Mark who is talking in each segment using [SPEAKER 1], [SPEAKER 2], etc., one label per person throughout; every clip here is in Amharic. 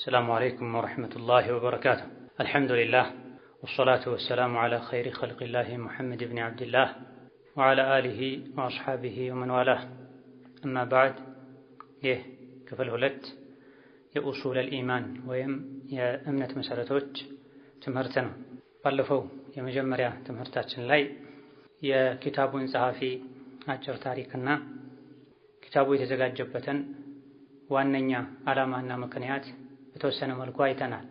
[SPEAKER 1] السلام عليكم ورحمة الله وبركاته. الحمد لله والصلاة والسلام على خير خلق الله محمد بن عبد الله وعلى آله وأصحابه ومن والاه. أما بعد كفل هلت የኡሱል አልኢማን ወይም የእምነት መሰረቶች ትምህርት ነው። ባለፈው የመጀመሪያ ትምህርታችን ላይ የኪታቡን ጸሐፊ አጭር ታሪክና ኪታቡ የተዘጋጀበትን ዋነኛ ዓላማና ምክንያት በተወሰነ መልኩ አይተናል።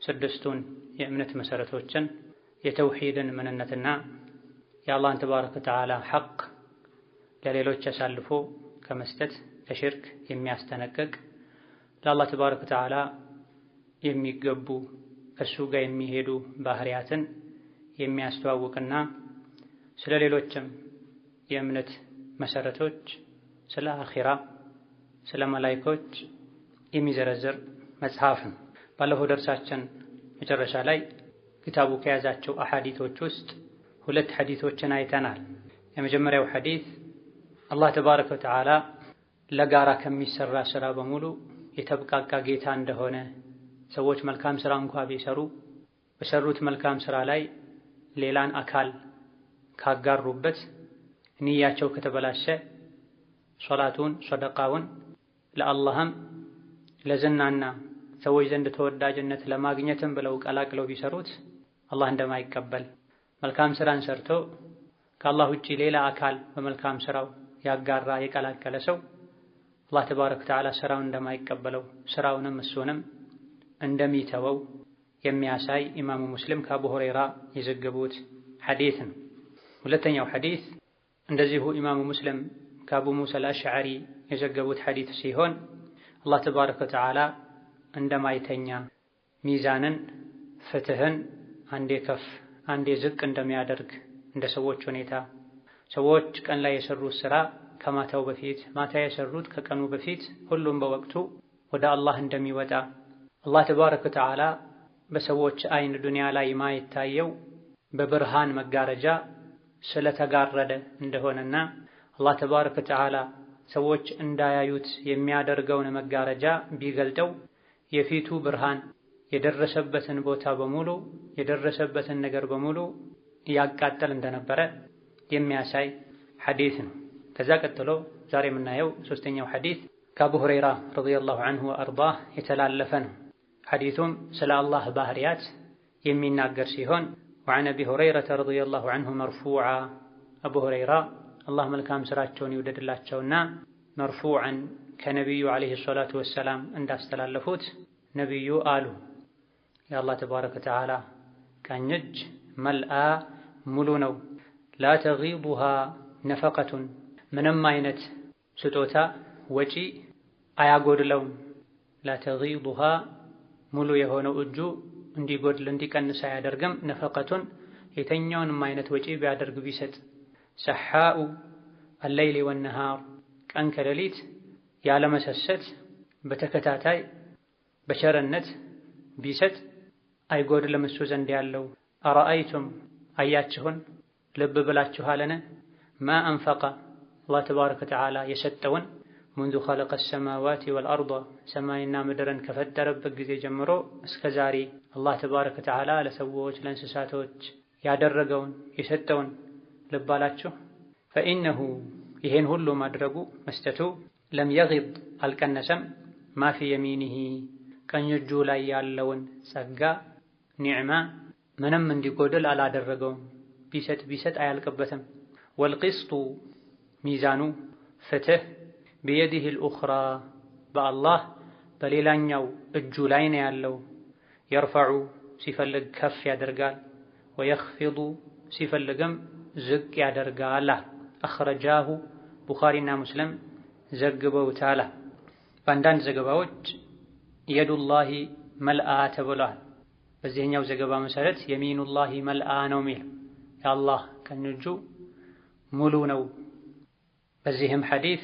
[SPEAKER 1] ስድስቱን የእምነት መሰረቶችን የተውሂድን ምንነትና የአላህን ተባረከ ወተዓላ ሐቅ ለሌሎች አሳልፎ ከመስጠት ከሽርክ የሚያስጠነቅቅ ለአላህ ተባረከ ወተዓላ የሚገቡ ከእሱ ጋር የሚሄዱ ባህሪያትን የሚያስተዋውቅና ስለ ሌሎችም የእምነት መሰረቶች ስለ አኺራ ስለ መላኢኮች የሚዘረዝር መጽሐፍ ነው። ባለፈው ደርሳችን መጨረሻ ላይ ኪታቡ ከያዛቸው አሐዲቶች ውስጥ ሁለት ሐዲቶችን አይተናል። የመጀመሪያው ሐዲስ አላህ ተባረከ ወተዓላ ለጋራ ከሚሰራ ስራ በሙሉ የተብቃቃ ጌታ እንደሆነ፣ ሰዎች መልካም ስራ እንኳን ቢሰሩ በሰሩት መልካም ስራ ላይ ሌላን አካል ካጋሩበት ንያቸው ከተበላሸ ሶላቱን ሰደቃውን ለአላህም ለዝናና ሰዎች ዘንድ ተወዳጅነት ለማግኘትም ብለው ቀላቅለው ቢሰሩት አላህ እንደማይቀበል፣ መልካም ስራን ሰርቶ ከአላህ ውጪ ሌላ አካል በመልካም ስራው ያጋራ የቀላቀለ ሰው አላህ ተባረከ ወተዓላ ስራውን እንደማይቀበለው ስራውንም እሱንም እንደሚተወው የሚያሳይ ኢማሙ ሙስሊም ከአቡ ሁረይራ የዘገቡት ሐዲስ ነው። ሁለተኛው ሐዲስ እንደዚሁ ኢማሙ ሙስሊም ከአቡ ሙሳ አልአሽዓሪ የዘገቡት ሐዲስ ሲሆን አላህ ተባረከ ወተዓላ እንደማይተኛ ሚዛንን ፍትህን አንዴ ከፍ አንዴ ዝቅ እንደሚያደርግ እንደ ሰዎች ሁኔታ ሰዎች ቀን ላይ የሰሩት ስራ ከማታው በፊት ማታ የሰሩት ከቀኑ በፊት ሁሉም በወቅቱ ወደ አላህ እንደሚወጣ አላህ ተባረከ ወተዓላ በሰዎች አይን ዱንያ ላይ ማይታየው በብርሃን መጋረጃ ስለተጋረደ እንደሆነና አላህ ተባረከ ወተዓላ ሰዎች እንዳያዩት የሚያደርገውን መጋረጃ ቢገልጠው የፊቱ ብርሃን የደረሰበትን ቦታ በሙሉ የደረሰበትን ነገር በሙሉ ያቃጠል እንደነበረ የሚያሳይ ሐዲስ ነው። ከዛ ቀጥሎ ዛሬ የምናየው ሶስተኛው ሐዲስ ከአቡ ሁረይራ ረዲየላሁ ዐንሁ ወአርዳህ የተላለፈ ነው። ሐዲሱም ስለ አላህ ባህሪያት የሚናገር ሲሆን وعن أبي هريرة رضي الله عنه مرفوعا አቡ ሁረይራ አላህ መልካም ስራቸውን ይውደድላቸውና መርፉዓን ከነቢዩ ዓለይሂ ሰላቱ ወሰላም እንዳስተላለፉት ነቢዩ አሉ የአላህ ተባረከ ወተዓላ ቀኝ እጅ መልአ ሙሉ ነው። ላ ተጊዱሃ ነፈቀቱን ምንም አይነት ስጦታ ወጪ አያጎድለውም። ላ ተጊዱሃ ሙሉ የሆነው እጁ እንዲጎድል እንዲቀንስ አያደርግም። ነፈቀቱን የተኛውንም አይነት ወጪ ቢያደርግ ቢሰጥ። ሰሓኡ አለይሊ ወነሃር ቀን ከሌሊት ያለመሰሰት በተከታታይ በቸርነት ቢሰጥ አይጎድልም እሱ ዘንድ ያለው። አረአይቱም አያችሁን ልብ ብላችኋልን ማ አንፈቀ አላህ ተባረከ ወተዓላ የሰጠውን ሙንዙ ኸለቀ ሰማዋት ወልአርድ ሰማይና ምድርን ከፈጠረበት ጊዜ ጀምሮ እስከ ዛሬ አላህ ተባረከ ወተዓላ ለሰዎች ለእንስሳቶች ያደረገውን የሰጠውን ልብ አላችሁ? ፈኢነሁ ይሄን ሁሉ ማድረጉ መስጠቱ ለም የጊድ አልቀነሰም ማ ፊ የሚኒሂ ቀኝ እጁ ላይ ያለውን ጸጋ ኒዕማ ምንም እንዲጎድል አላደረገውም። ቢሰጥ አያልቅበትም። ወልቂስጡ ሚዛኑ ፍትህ ቢየዲህ ልኡኽራ በአላህ በሌላኛው እጁ ላይ ነው ያለው። የርፈዑ ሲፈልግ ከፍ ያደርጋል፣ ወየኽፊዱ ሲፈልግም ዝቅ ያደርጋል። አኽረጃሁ ቡኻሪና ሙስሊም ዘግበውታል። በአንዳንድ ዘገባዎች የዱላሂ መልአ ተብሏል። በዚህኛው ዘገባ መሰረት የሚኑላሂ መልአ ነው የሚል የአላህ ቀኝ እጁ ሙሉ ነው። በዚህም ሐዲስ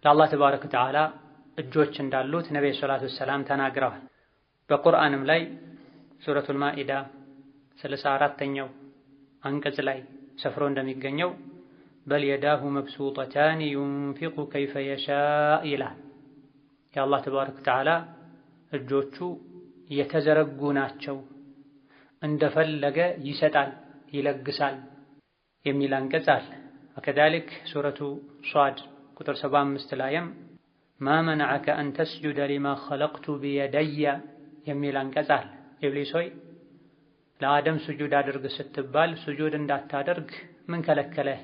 [SPEAKER 1] ለአላህ ተባረከ ወተዓላ እጆች እንዳሉት ነብዩ ሰለላሁ ዐለይሂ ወሰለም ተናግረዋል። በቁርአንም ላይ ሱረቱል ማኢዳ 34ኛው አንቀጽ ላይ ሰፍሮ እንደሚገኘው በል የዳሁ መብሱጠታን ዩንፊቁ ከይፈ የሻእ ይላል። የአላህ ተባረከ ወተዓላ እጆቹ የተዘረጉ ናቸው፣ እንደፈለገ ይሰጣል ይለግሳል የሚል አንቀጽ አለ። ወከዛሊክ ሱረቱ ሷድ ቁጥር 75 ላይም ማ መነዐከ አን ተስጁደ ሊማ ኸለቅቱ ቢየደየ የሚል አንቀጽ አለ። ኢብሊስ ሆይ ለአደም ስጁድ አድርግ ስትባል ስጁድ እንዳታደርግ ምን ከለከለህ?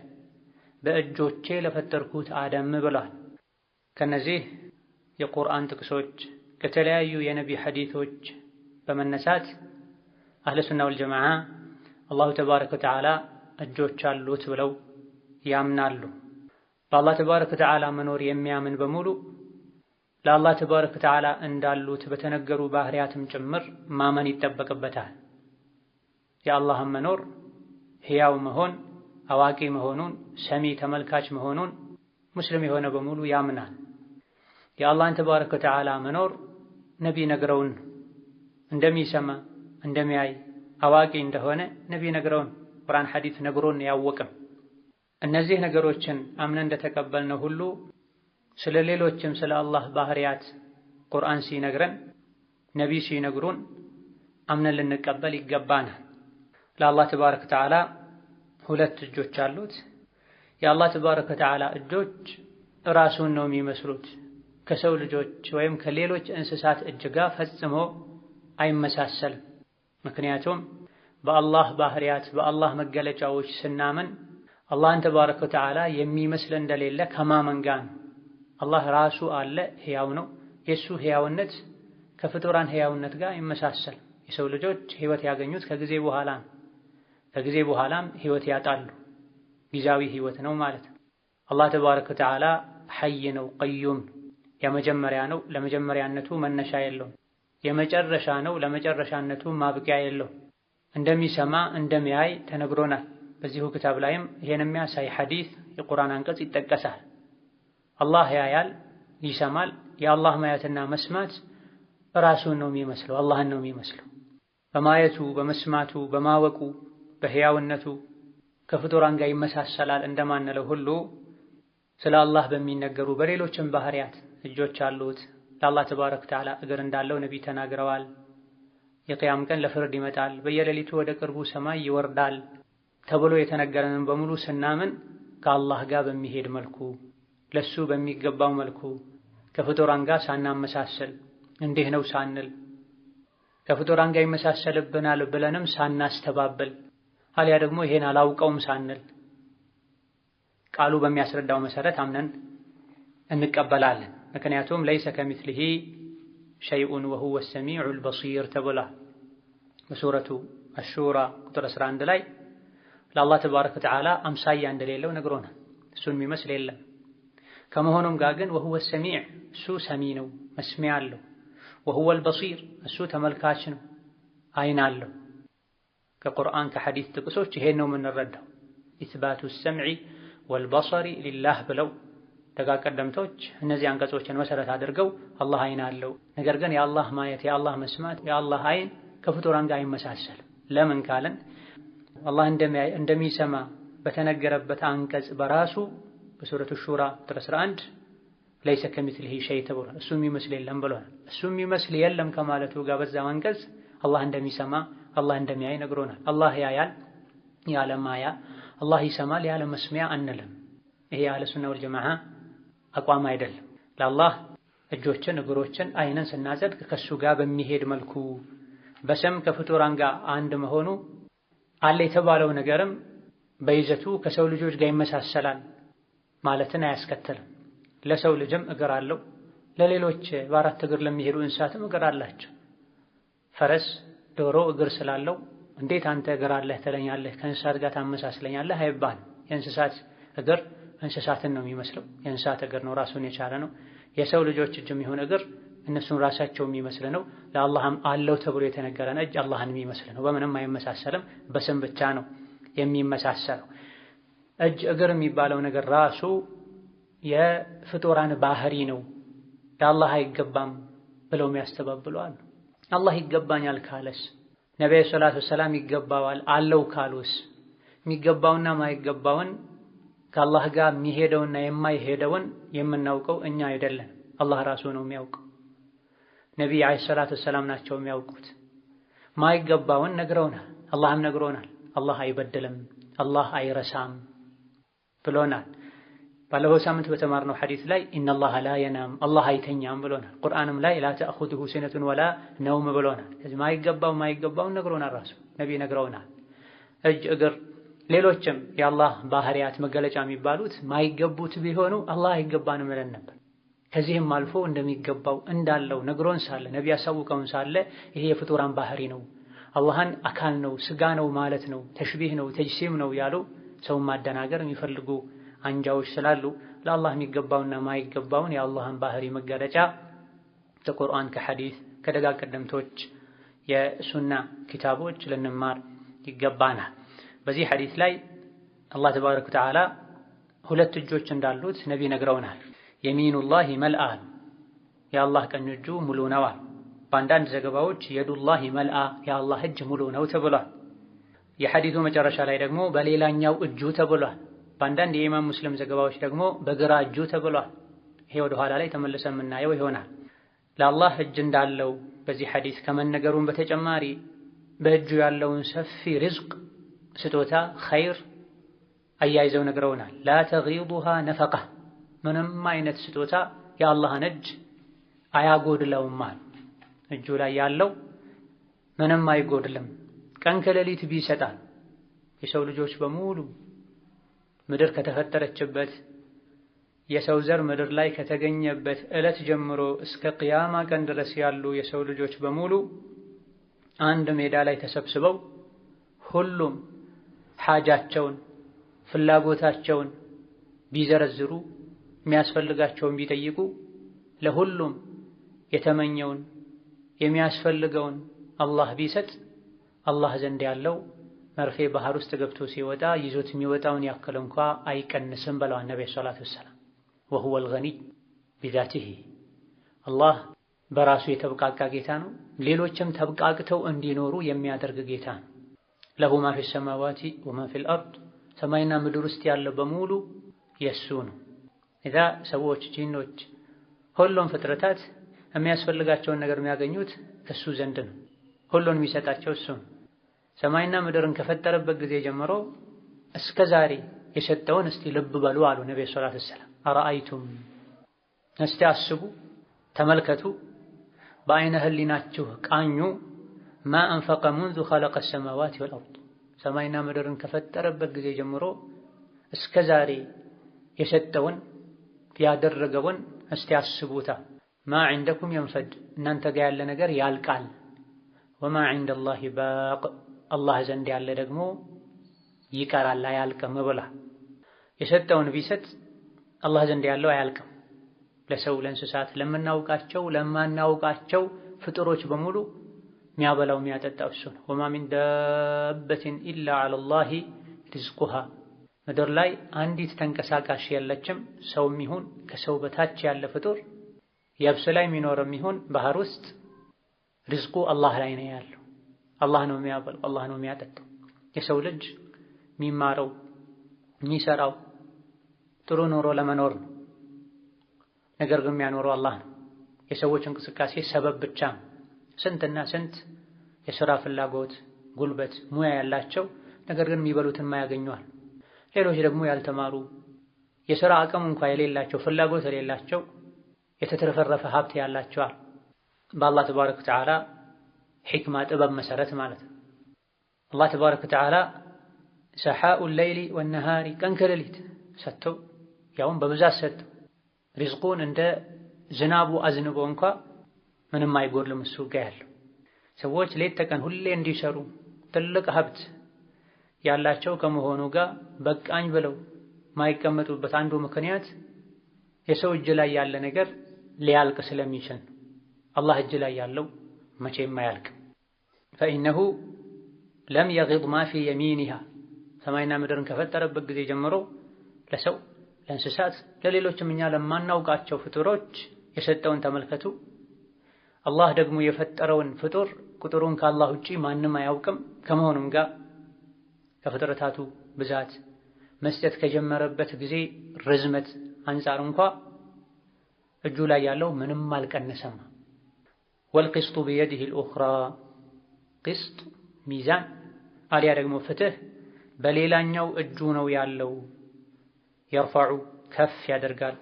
[SPEAKER 1] በእጆቼ ለፈጠርኩት አደም ብሏል። ከነዚህ የቁርአን ጥቅሶች ከተለያዩ የነቢ ሐዲቶች በመነሳት አህለ ሱና ወልጀማዓ አላሁ ተባረከ ወተዓላ እጆች አሉት ብለው ያምናሉ። በአላህ ተባረከ ወተዓላ መኖር የሚያምን በሙሉ ለአላህ ተባረከ ወተዓላ እንዳሉት በተነገሩ ባህሪያትም ጭምር ማመን ይጠበቅበታል። የአላህን መኖር፣ ሕያው መሆን፣ አዋቂ መሆኑን፣ ሰሚ ተመልካች መሆኑን ሙስሊም የሆነ በሙሉ ያምናል። የአላህን ተባረከ ወተዓላ መኖር ነቢ ነግረውን እንደሚሰማ እንደሚያይ አዋቂ እንደሆነ ነቢ ነግረውን ቁርአን ሐዲስ ነግሮን ያወቅም። እነዚህ ነገሮችን አምነን እንደተቀበልነው ሁሉ ስለ ሌሎችም ስለ አላህ ባህሪያት ቁርአን ሲነግረን ነቢ ሲነግሩን አምነን ልንቀበል ይገባናል። ለአላህ ተባረከ ወተዓላ ሁለት እጆች አሉት። የአላህ ተባረከ ወተዓላ እጆች ራሱን ነው የሚመስሉት። ከሰው ልጆች ወይም ከሌሎች እንስሳት እጅ ጋር ፈጽሞ አይመሳሰልም። ምክንያቱም በአላህ ባህሪያት በአላህ መገለጫዎች ስናምን አላህን ተባረከ ወተዓላ የሚመስል እንደሌለ ከማመን ጋር ነው። አላህ ራሱ አለ፣ ሕያው ነው። የእሱ ሕያውነት ከፍጡራን ሕያውነት ጋር ይመሳሰል። የሰው ልጆች ሕይወት ያገኙት ከጊዜ በኋላ ነው። ከጊዜ በኋላም ሕይወት ያጣሉ። ጊዜያዊ ሕይወት ነው ማለት ነው። አላህ ተባረከ ወተዓላ ሐይ ነው፣ ቀዩም የመጀመሪያ ነው፣ ለመጀመሪያነቱ መነሻ የለውም። የመጨረሻ ነው፣ ለመጨረሻነቱ ማብቂያ የለውም። እንደሚሰማ እንደሚያይ ተነግሮናል። በዚሁ ክታብ ላይም ይሄን የሚያሳይ ሐዲስ የቁርአን አንቀጽ ይጠቀሳል። አላህ ያያል፣ ይሰማል። የአላህ ማየትና መስማት ራሱን ነው የሚመስለው፣ አላህን ነው የሚመስለው። በማየቱ በመስማቱ በማወቁ በሕያውነቱ ከፍጡራን ጋር ይመሳሰላል እንደማንለው ሁሉ ስለ አላህ በሚነገሩ በሌሎችም ባህሪያት እጆች አሉት። ለአላህ ተባረከ ወተዓላ እግር እንዳለው ነቢይ ተናግረዋል። የቅያም ቀን ለፍርድ ይመጣል፣ በየሌሊቱ ወደ ቅርቡ ሰማይ ይወርዳል ተብሎ የተነገረንን በሙሉ ስናምን ከአላህ ጋር በሚሄድ መልኩ ለሱ በሚገባው መልኩ ከፍጡራን ጋር ሳናመሳሰል እንዲህ ነው ሳንል ከፍጡራን ጋር ይመሳሰልብናል ብለንም ሳናስተባብል አልያ ደግሞ ይሄን አላውቀውም ሳንል ቃሉ በሚያስረዳው መሰረት አምነን እንቀበላለን። ምክንያቱም ለይሰ ከሚስሊሂ ሸይኡን ወሁወ ሰሚዑል በሲር ተብሏል። በሱረቱ አሹራ ቁጥር 11 ላይ ለአላህ ተባረከ ወተዓላ አምሳያ እንደሌለው ነግሮናል። እሱን የሚመስል የለም። ከመሆኑም ጋር ግን ወሁወ ሰሚዕ እሱ ሰሚ ነው፣ መስሚያ አለው። ወሁወል በሲር እሱ ተመልካች ነው፣ አይን አለው። ከቁርአን ከሐዲስ ጥቅሶች ይሄን ነው የምንረዳው። ኢስባቱ ሰምዒ ወልበሰሪ ሊላህ ብለው ደጋ ቀደምቶች እነዚህ አንቀጾችን መሰረት አድርገው አላህ አይን አለው፣ ነገር ግን የአላህ ማየት የአላህ መስማት የአላህ አይን ከፍጡራን ጋር አይመሳሰልም። ለምን ካለን አላህ እንደሚሰማ በተነገረበት አንቀጽ በራሱ በሱረቱ ሹራ ቁጥር 11 ለይሰ ከሚስሊሂ ሸይ ተብሏል። እሱ የሚመስል የለም ብሏል። እሱ የሚመስል የለም ከማለቱ ጋር በዛው አንቀጽ አላህ እንደሚሰማ አላህ እንደሚያይ ነግሮናል። አላህ ያያል ያለ ማያ፣ አላህ ይሰማል ያለ መስሚያ አንልም። ይሄ አህለ ሱና ወልጀማዓ አቋም አይደለም። ለአላህ እጆችን እግሮችን አይንን ስናጸድቅ ከሱ ጋር በሚሄድ መልኩ በስም ከፍጡራን ጋር አንድ መሆኑ አለ የተባለው ነገርም በይዘቱ ከሰው ልጆች ጋር ይመሳሰላል ማለትን አያስከትልም። ለሰው ልጅም እግር አለው፣ ለሌሎች በአራት እግር ለሚሄዱ እንስሳትም እግር አላቸው። ፈረስ ዶሮ እግር ስላለው እንዴት አንተ እግር አለህ ትለኛለህ ከእንስሳት ጋር ታመሳስለኛለህ አይባልም። የእንስሳት እግር እንስሳትን ነው የሚመስለው። የእንስሳት እግር ነው፣ ራሱን የቻለ ነው። የሰው ልጆች እጅም ይሁን እግር እነሱን ራሳቸው የሚመስል ነው። ለአላህም አለው ተብሎ የተነገረን እጅ አላህን የሚመስል ነው። በምንም አይመሳሰልም፣ በስም ብቻ ነው የሚመሳሰለው። እጅ እግር የሚባለው ነገር ራሱ የፍጡራን ባህሪ ነው፣ ለአላህ አይገባም ብለው የሚያስተባብሉ አሉ። አላህ ይገባኛል ካለስ፣ ነብዩ ሰለላሁ ዐለይሂ ወሰለም ይገባዋል አለው ካሉስ፣ የሚገባውና ማይገባውን ከአላህ ጋር የሚሄደውና የማይሄደውን የምናውቀው እኛ አይደለን፣ አላህ ራሱ ነው የሚያውቀው። ነቢይ ዓለይሂ ሰላቱ ወሰላም ናቸው የሚያውቁት። ማይገባውን ነግረውናል። አላህም ነግሮናል። አላህ አይበድልም፣ አላህ አይረሳም ብሎናል። ባለፈው ሳምንት በተማርነው ሐዲስ ላይ ኢነላህ ላ የናም አላህ አይተኛም ብሎናል። ቁርአንም ላይ ላ ተእኹዙሁ ሲነቱን ወላ ነውም ብሎናል። ስለዚህ ማይገባውን ነግሮናል። ራሱ ነቢይ ነግረውናል። እጅ፣ እግር፣ ሌሎችም የአላህ ባህሪያት መገለጫ የሚባሉት ማይገቡት ቢሆኑ አላህ አይገባንም ብለን ነበር። ከዚህም አልፎ እንደሚገባው እንዳለው ነግሮን ሳለ ነቢይ ያሳውቀውን ሳለ ይሄ የፍጡራን ባህሪ ነው፣ አላህን አካል ነው፣ ስጋ ነው ማለት ነው፣ ተሽቢህ ነው፣ ተጅሲም ነው ያሉ ሰውን ማደናገር የሚፈልጉ አንጃዎች ስላሉ ለአላህ የሚገባውና ማይገባውን የአላህን ባህሪ መገለጫ ከቁርአን ከሐዲስ ከደጋግ ቀደምቶች የሱና ኪታቦች ልንማር ይገባናል። በዚህ ሐዲስ ላይ አላህ ተባረከ ወተዓላ ሁለት እጆች እንዳሉት ነቢይ ነግረውናል። የሚኑላሂ መልአ፣ የአላህ ቀኝ እጁ ሙሉ ነው። በአንዳንድ ዘገባዎች የዱላሂ መልአ፣ የአላህ እጅ ሙሉ ነው ተብሏል። የሐዲሱ መጨረሻ ላይ ደግሞ በሌላኛው እጁ ተብሏል። በአንዳንድ የኢማም ሙስሊም ዘገባዎች ደግሞ በግራ እጁ ተብሏል። ይሄ ወደ ኋላ ላይ ተመልሰን የምናየው ይሆናል። ለአላህ እጅ እንዳለው በዚህ ሐዲስ ከመነገሩም በተጨማሪ በእጁ ያለውን ሰፊ ሪዝቅ፣ ስጦታ፣ ኸይር አያይዘው ነግረውናል። ላ ተጊዱሃ ነፈቃ፣ ምንም አይነት ስጦታ የአላህን እጅ አያጎድለውም። እጁ ላይ ያለው ምንም አይጎድልም። ቀን ከሌሊት ቢሰጣል የሰው ልጆች በሙሉ ምድር ከተፈጠረችበት የሰው ዘር ምድር ላይ ከተገኘበት ዕለት ጀምሮ እስከ ቅያማ ቀን ድረስ ያሉ የሰው ልጆች በሙሉ አንድ ሜዳ ላይ ተሰብስበው ሁሉም ሓጃቸውን ፍላጎታቸውን ቢዘረዝሩ የሚያስፈልጋቸውን ቢጠይቁ ለሁሉም የተመኘውን የሚያስፈልገውን አላህ ቢሰጥ አላህ ዘንድ ያለው መርፌ ባህር ውስጥ ገብቶ ሲወጣ ይዞት የሚወጣውን ያክል እንኳ አይቀንስም ብለዋል ነብዩ ሰለላሁ ዐለይሂ ወሰለም። ወሁወል ገኒይ ቢዛቲሂ፣ አላህ በራሱ የተብቃቃ ጌታ ነው። ሌሎችም ተብቃቅተው እንዲኖሩ የሚያደርግ ጌታ ነው። ለሁ ማ ፊ ሰማዋቲ ወማ ፊል አርድ፣ ሰማይና ምድር ውስጥ ያለ በሙሉ የሱ ነው። እዛ ሰዎች፣ ጂኖች፣ ሁሉም ፍጥረታት የሚያስፈልጋቸውን ነገር የሚያገኙት ከሱ ዘንድ ነው። ሁሉን የሚሰጣቸው እሱ ነው። ሰማይና ምድርን ከፈጠረበት ጊዜ ጀምሮ እስከ ዛሬ የሰጠውን እስቲ ልብ በሉ አሉ ነብዩ ሰለላሁ ዐለይሂ ወሰለም። አረአይቱም፣ እስቲ አስቡ፣ ተመልከቱ፣ በአይነ ህሊናችሁ ቃኙ። ማ አንፈቀ ሙንዙ ኸለቀ ሰማዋት ወልአርድ፣ ሰማይና ምድርን ከፈጠረበት ጊዜ ጀምሮ እስከ ዛሬ የሰጠውን ያደረገውን እስቲ አስቡታ። ማ ዐንደኩም የንፈድ፣ እናንተ ጋር ያለ ነገር ያልቃል። ወማ ዐንደላሂ ባቅ፣ አላህ ዘንድ ያለ ደግሞ ይቀራል አያልቅም ብላ። የሰጠውን ቢሰጥ አላህ ዘንድ ያለው አያልቅም። ለሰው ለእንስሳት፣ ለምናውቃቸው ለማናውቃቸው ፍጡሮች በሙሉ የሚያበላው የሚያጠጣው እሱ ነው። ወማ ሚን ዳበትን ኢላ ዐለላሂ ሪዝቁሃ፣ ምድር ላይ አንዲት ተንቀሳቃሽ የለችም፣ ሰውም ይሁን ከሰው በታች ያለ ፍጡር፣ የብስ ላይ የሚኖርም ይሁን ባህር ውስጥ፣ ሪዝቁ አላህ ላይ ነው ያለው። አላህ ነው የሚያበላው፣ አላህ ነው የሚያጠጣው። የሰው ልጅ የሚማረው የሚሰራው ጥሩ ኑሮ ለመኖር ነው። ነገር ግን የሚያኖረው አላህ ነው። የሰዎች እንቅስቃሴ ሰበብ ብቻ ነው። ስንትና ስንት የሥራ ፍላጎት፣ ጉልበት፣ ሙያ ያላቸው ነገር ግን የሚበሉትን ማያገኙዋል። ሌሎች ደግሞ ያልተማሩ የሥራ አቅም እንኳ የሌላቸው፣ ፍላጎት የሌላቸው፣ የተትረፈረፈ ሀብት ያላቸዋል። በአላህ ተባረከ ወተዓላ ሕክማ ጥበብ መሰረት ማለት ነው። አላህ ተባረከ ወተዓላ ሰሓኡል ለይሊ ወነሃሪ፣ ቀን ከሌሊት ሰጥተው ያውም በብዛት ሰጥተው ሪዝቁን እንደ ዝናቡ አዝንቦ እንኳ ምንም አይጎድልም እሱ ጋር ያለው። ሰዎች ሌት ተቀን ሁሌ እንዲሰሩ ትልቅ ሀብት ያላቸው ከመሆኑ ጋር በቃኝ ብለው ማይቀመጡበት አንዱ ምክንያት የሰው እጅ ላይ ያለ ነገር ሊያልቅ ስለሚችል ነው። አላህ እጅ ላይ ያለው መቼም አያልቅም። ፈኢነሁ ለም የጊድ ማ ፊ የሚኒሃ፣ ሰማይና ምድርን ከፈጠረበት ጊዜ ጀምሮ ለሰው ለእንስሳት፣ ለሌሎችም እኛ ለማናውቃቸው ፍጡሮች የሰጠውን ተመልከቱ። አላህ ደግሞ የፈጠረውን ፍጡር ቁጥሩን ከአላህ ውጪ ማንም አያውቅም። ከመሆኑም ጋር ከፍጥረታቱ ብዛት መስጠት ከጀመረበት ጊዜ ርዝመት አንጻር እንኳ እጁ ላይ ያለው ምንም አልቀነሰም። ወልቅስጡ ቢየዲሂ አልኡኽራ ቅስጥ ሚዛን አልያ ደግሞ ፍትህ በሌላኛው እጁ ነው ያለው። የርፈዑ ከፍ ያደርጋል፣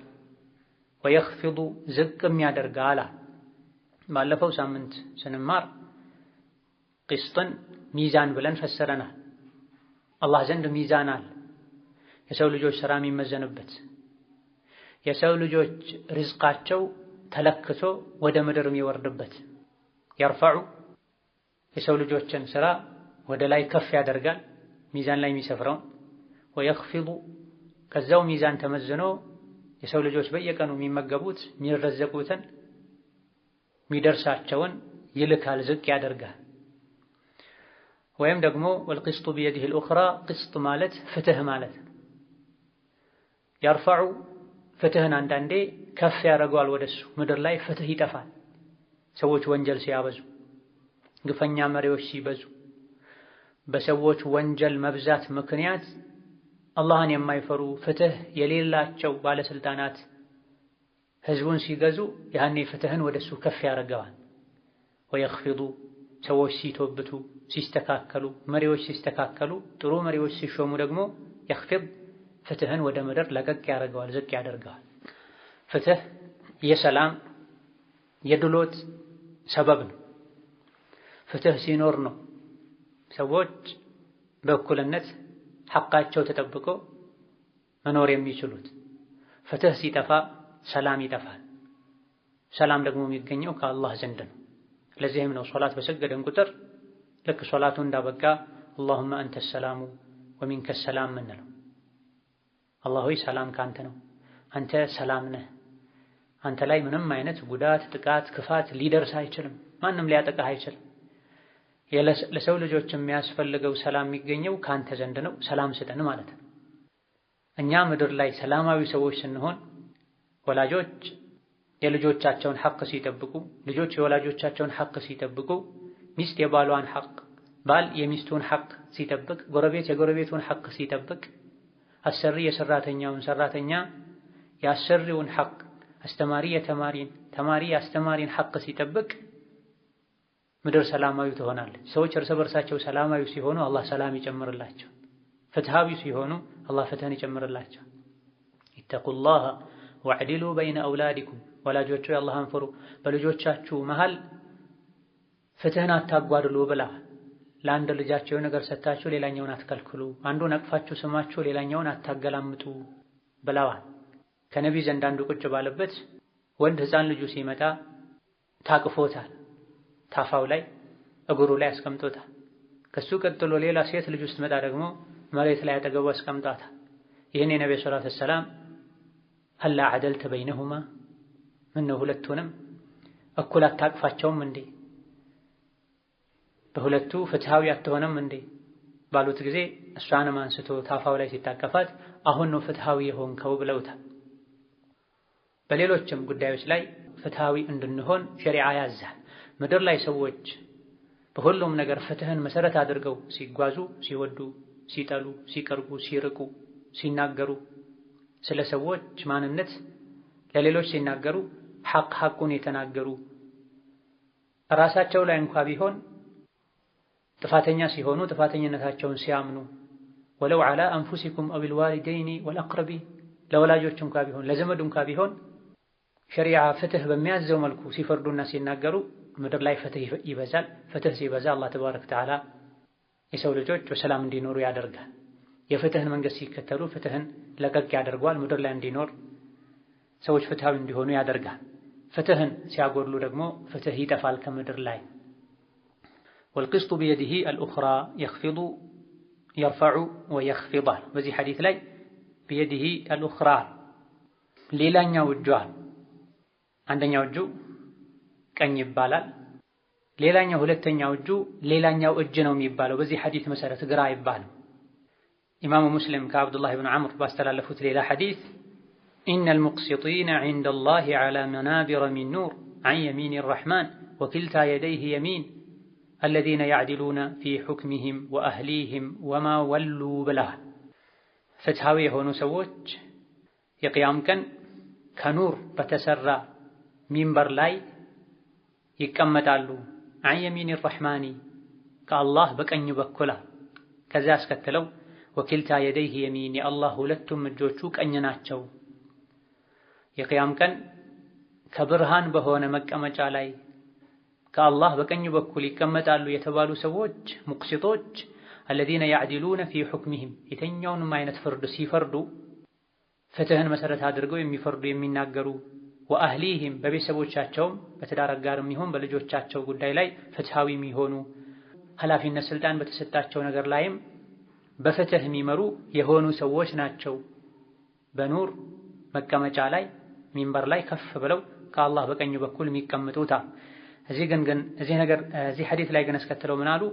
[SPEAKER 1] ወየኽፊዱ ዝቅም ያደርጋል። ባለፈው ሳምንት ስንማር ቅስጥን ሚዛን ብለን ፈሰረናል። አላህ ዘንድ ሚዛን አለ፣ የሰው ልጆች ሥራ የሚመዘንበት፣ የሰው ልጆች ርዝቃቸው ተለክቶ ወደ ምድር የሚወርድበት። የርፈዑ የሰው ልጆችን ሥራ ወደ ላይ ከፍ ያደርጋል ሚዛን ላይ የሚሰፍረውን። ወየኽፊዱ ከዛው ሚዛን ተመዝኖ የሰው ልጆች በየቀኑ የሚመገቡት የሚረዘቁትን የሚደርሳቸውን ይልካል፣ ዝቅ ያደርጋል። ወይም ደግሞ ወልቅስጡ ቢየዲሂ አልኡኽራ ቅስጥ ማለት ፍትህ ማለት ነው። የርፈዑ ፍትህን አንዳንዴ ከፍ ያደርገዋል ወደሱ። ምድር ላይ ፍትህ ይጠፋል። ሰዎች ወንጀል ሲያበዙ፣ ግፈኛ መሪዎች ሲበዙ፣ በሰዎች ወንጀል መብዛት ምክንያት አላህን የማይፈሩ ፍትህ የሌላቸው ባለስልጣናት ህዝቡን ሲገዙ ያኔ ፍትህን ወደሱ ከፍ ያደርገዋል። ወየኽፊዱ ሰዎች ሲቶብቱ ሲስተካከሉ፣ መሪዎች ሲስተካከሉ፣ ጥሩ መሪዎች ሲሾሙ ደግሞ የኽፊድ ፍትህን ወደ ምድር ለቀቅ ያደርገዋል፣ ዝቅ ያደርገዋል። ፍትህ የሰላም የድሎት ሰበብ ነው። ፍትህ ሲኖር ነው ሰዎች በእኩልነት ሐቃቸው ተጠብቆ መኖር የሚችሉት። ፍትህ ሲጠፋ ሰላም ይጠፋል። ሰላም ደግሞ የሚገኘው ከአላህ ዘንድ ነው። ለዚህም ነው ሶላት በሰገደን ቁጥር ልክ ሶላቱ እንዳበቃ አላሁመ አንተ ሰላሙ ወሚንከ ሰላም ምንለው። አላህ ሆይ ሰላም ካንተ ነው፣ አንተ ሰላም ነህ። አንተ ላይ ምንም አይነት ጉዳት፣ ጥቃት፣ ክፋት ሊደርስ አይችልም። ማንም ሊያጠቃህ አይችልም። ለሰው ልጆች የሚያስፈልገው ሰላም የሚገኘው ካንተ ዘንድ ነው። ሰላም ስጠን ማለት ነው። እኛ ምድር ላይ ሰላማዊ ሰዎች ስንሆን ወላጆች የልጆቻቸውን ሐቅ ሲጠብቁ፣ ልጆች የወላጆቻቸውን ሐቅ ሲጠብቁ፣ ሚስት የባሏን ሐቅ፣ ባል የሚስቱን ሐቅ ሲጠብቅ፣ ጎረቤት የጎረቤቱን ሐቅ ሲጠብቅ፣ አሰሪ የሰራተኛውን፣ ሰራተኛ የአሰሪውን ሐቅ፣ አስተማሪ የተማሪን፣ ተማሪ የአስተማሪን ሐቅ ሲጠብቅ ምድር ሰላማዊ ትሆናለች። ሰዎች እርስ በርሳቸው ሰላማዊ ሲሆኑ አላህ ሰላም ይጨምርላቸው። ፍትሃዊ ሲሆኑ አላህ ፍትህን ይጨምርላቸው። ኢተቁላህ ወዕዲሉ በይነ አውላዲኩም፣ ወላጆቹ የአላህን ፍሩ፣ በልጆቻችሁ መሃል ፍትህን አታጓድሉ ብለዋል። ለአንድ ልጃቸው ነገር ሰጥታችሁ ሌላኛውን አትከልክሉ፣ አንዱን አቅፋችሁ ስማችሁ ሌላኛውን አታገላምጡ ብለዋል። ከነቢይ ዘንድ አንዱ ቁጭ ባለበት ወንድ ሕፃን ልጁ ሲመጣ ታቅፎታል፣ ታፋው ላይ እግሩ ላይ አስቀምጦታል። ከሱ ቀጥሎ ሌላ ሴት ልጅ ስትመጣ ደግሞ መሬት ላይ አጠገቡ አስቀምጧታል። ይህን የነብዩ ሰለላሁ ዐለይሂ ወሰለም ሀላ ዐደልተ በይነሁማ፣ ምነው ሁለቱንም እኩል አታቅፋቸውም እንዴ? በሁለቱ ፍትሃዊ አትሆንም እንዴ ባሉት ጊዜ እሷንም አንስቶ ታፋው ላይ ሲታቀፋት አሁን ነው ፍትሃዊ የሆንከው ብለውታል። በሌሎችም ጉዳዮች ላይ ፍትሃዊ እንድንሆን ሸሪዓ ያዛል። ምድር ላይ ሰዎች በሁሉም ነገር ፍትህን መሰረት አድርገው ሲጓዙ፣ ሲወዱ፣ ሲጠሉ፣ ሲቀርቡ፣ ሲርቁ፣ ሲናገሩ፣ ስለ ሰዎች ማንነት ለሌሎች ሲናገሩ ሐቁን የተናገሩ ራሳቸው ላይ እንኳ ቢሆን ጥፋተኛ ሲሆኑ ጥፋተኝነታቸውን ሲያምኑ ወለው ዐላ አንፉሲኩም አዊል ዋሊደይኒ ወልአቅረቢን፣ ለወላጆች እንኳ ቢሆን ለዘመድ እንኳ ቢሆን ሸሪዓ ፍትህ በሚያዘው መልኩ ሲፈርዱና ሲናገሩ ምድር ላይ ፍትህ ይበዛል። ፍትህ ሲበዛ አላህ ተባረከ ወተዓላ የሰው ልጆች በሰላም እንዲኖሩ ያደርጋል። የፍትህን መንገድ ሲከተሉ ፍትህን ለቀቅ ያደርገዋል። ምድር ላይ እንዲኖር ሰዎች ፍትሃዊ እንዲሆኑ ያደርጋል። ፍትህን ሲያጎድሉ ደግሞ ፍትህ ይጠፋል ከምድር ላይ። ወልቅስጡ ቢየዲሂ አልኡኽራ የኽፊዱ የርፈዑ ወየኽፊዳል። በዚህ ሐዲስ ላይ ቢየዲሂ አልኡኽራ ሌላኛው እጁ፣ አንደኛው እጁ ቀኝ ይባላል። ሌላኛው ሁለተኛው እጁ ሌላኛው እጅ ነው የሚባለው። በዚህ ሐዲስ መሰረት ግራ አይባልም። ኢማሙ ሙስሊም ከአብዱላህ ብን ዐምር ባስተላለፉት ሌላ ሐዲስ ኢነል ሙቅሲጢነ ዐንደላሂ ዐላ መናቢረ ሚን ኑር ዐን የሚኒ ረሕማን ወኪልታ የደይህ የሚን አለዚነ ያዕዲሉነ ፊ ሑክሚሂም ወአህሊሂም ወማ ወሉ ብለዋል። ፍትሃዊ የሆኑ ሰዎች የቅያም ቀን ከኑር በተሰራ ሚንበር ላይ ይቀመጣሉ አን የሚኒ ረሕማኒ ከአላህ በቀኝ በኩል። ከዛ አስከትለው ወኪልታ የደይህ የሚን የአላህ ሁለቱም እጆቹ ቀኝ ናቸው። የቅያም ቀን ከብርሃን በሆነ መቀመጫ ላይ ከአላህ በቀኝ በኩል ይቀመጣሉ የተባሉ ሰዎች ሙቅሲጦች አለዚነ ያዕዲሉነ ፊ ሑክሚሂም የተኛውንም አይነት ፍርድ ሲፈርዱ ፍትህን መሰረት አድርገው የሚፈርዱ የሚናገሩ ወአህሊሂም በቤተሰቦቻቸውም በትዳር አጋርም ይሁን በልጆቻቸው ጉዳይ ላይ ፍትሃዊ የሚሆኑ ኃላፊነት ስልጣን በተሰጣቸው ነገር ላይም በፍትህ የሚመሩ የሆኑ ሰዎች ናቸው። በኑር መቀመጫ ላይ ሚንበር ላይ ከፍ ብለው ከአላህ በቀኝ በኩል የሚቀመጡታ። እዚህ ሐዲስ ላይ ግን አስከትለው ምን አሉ?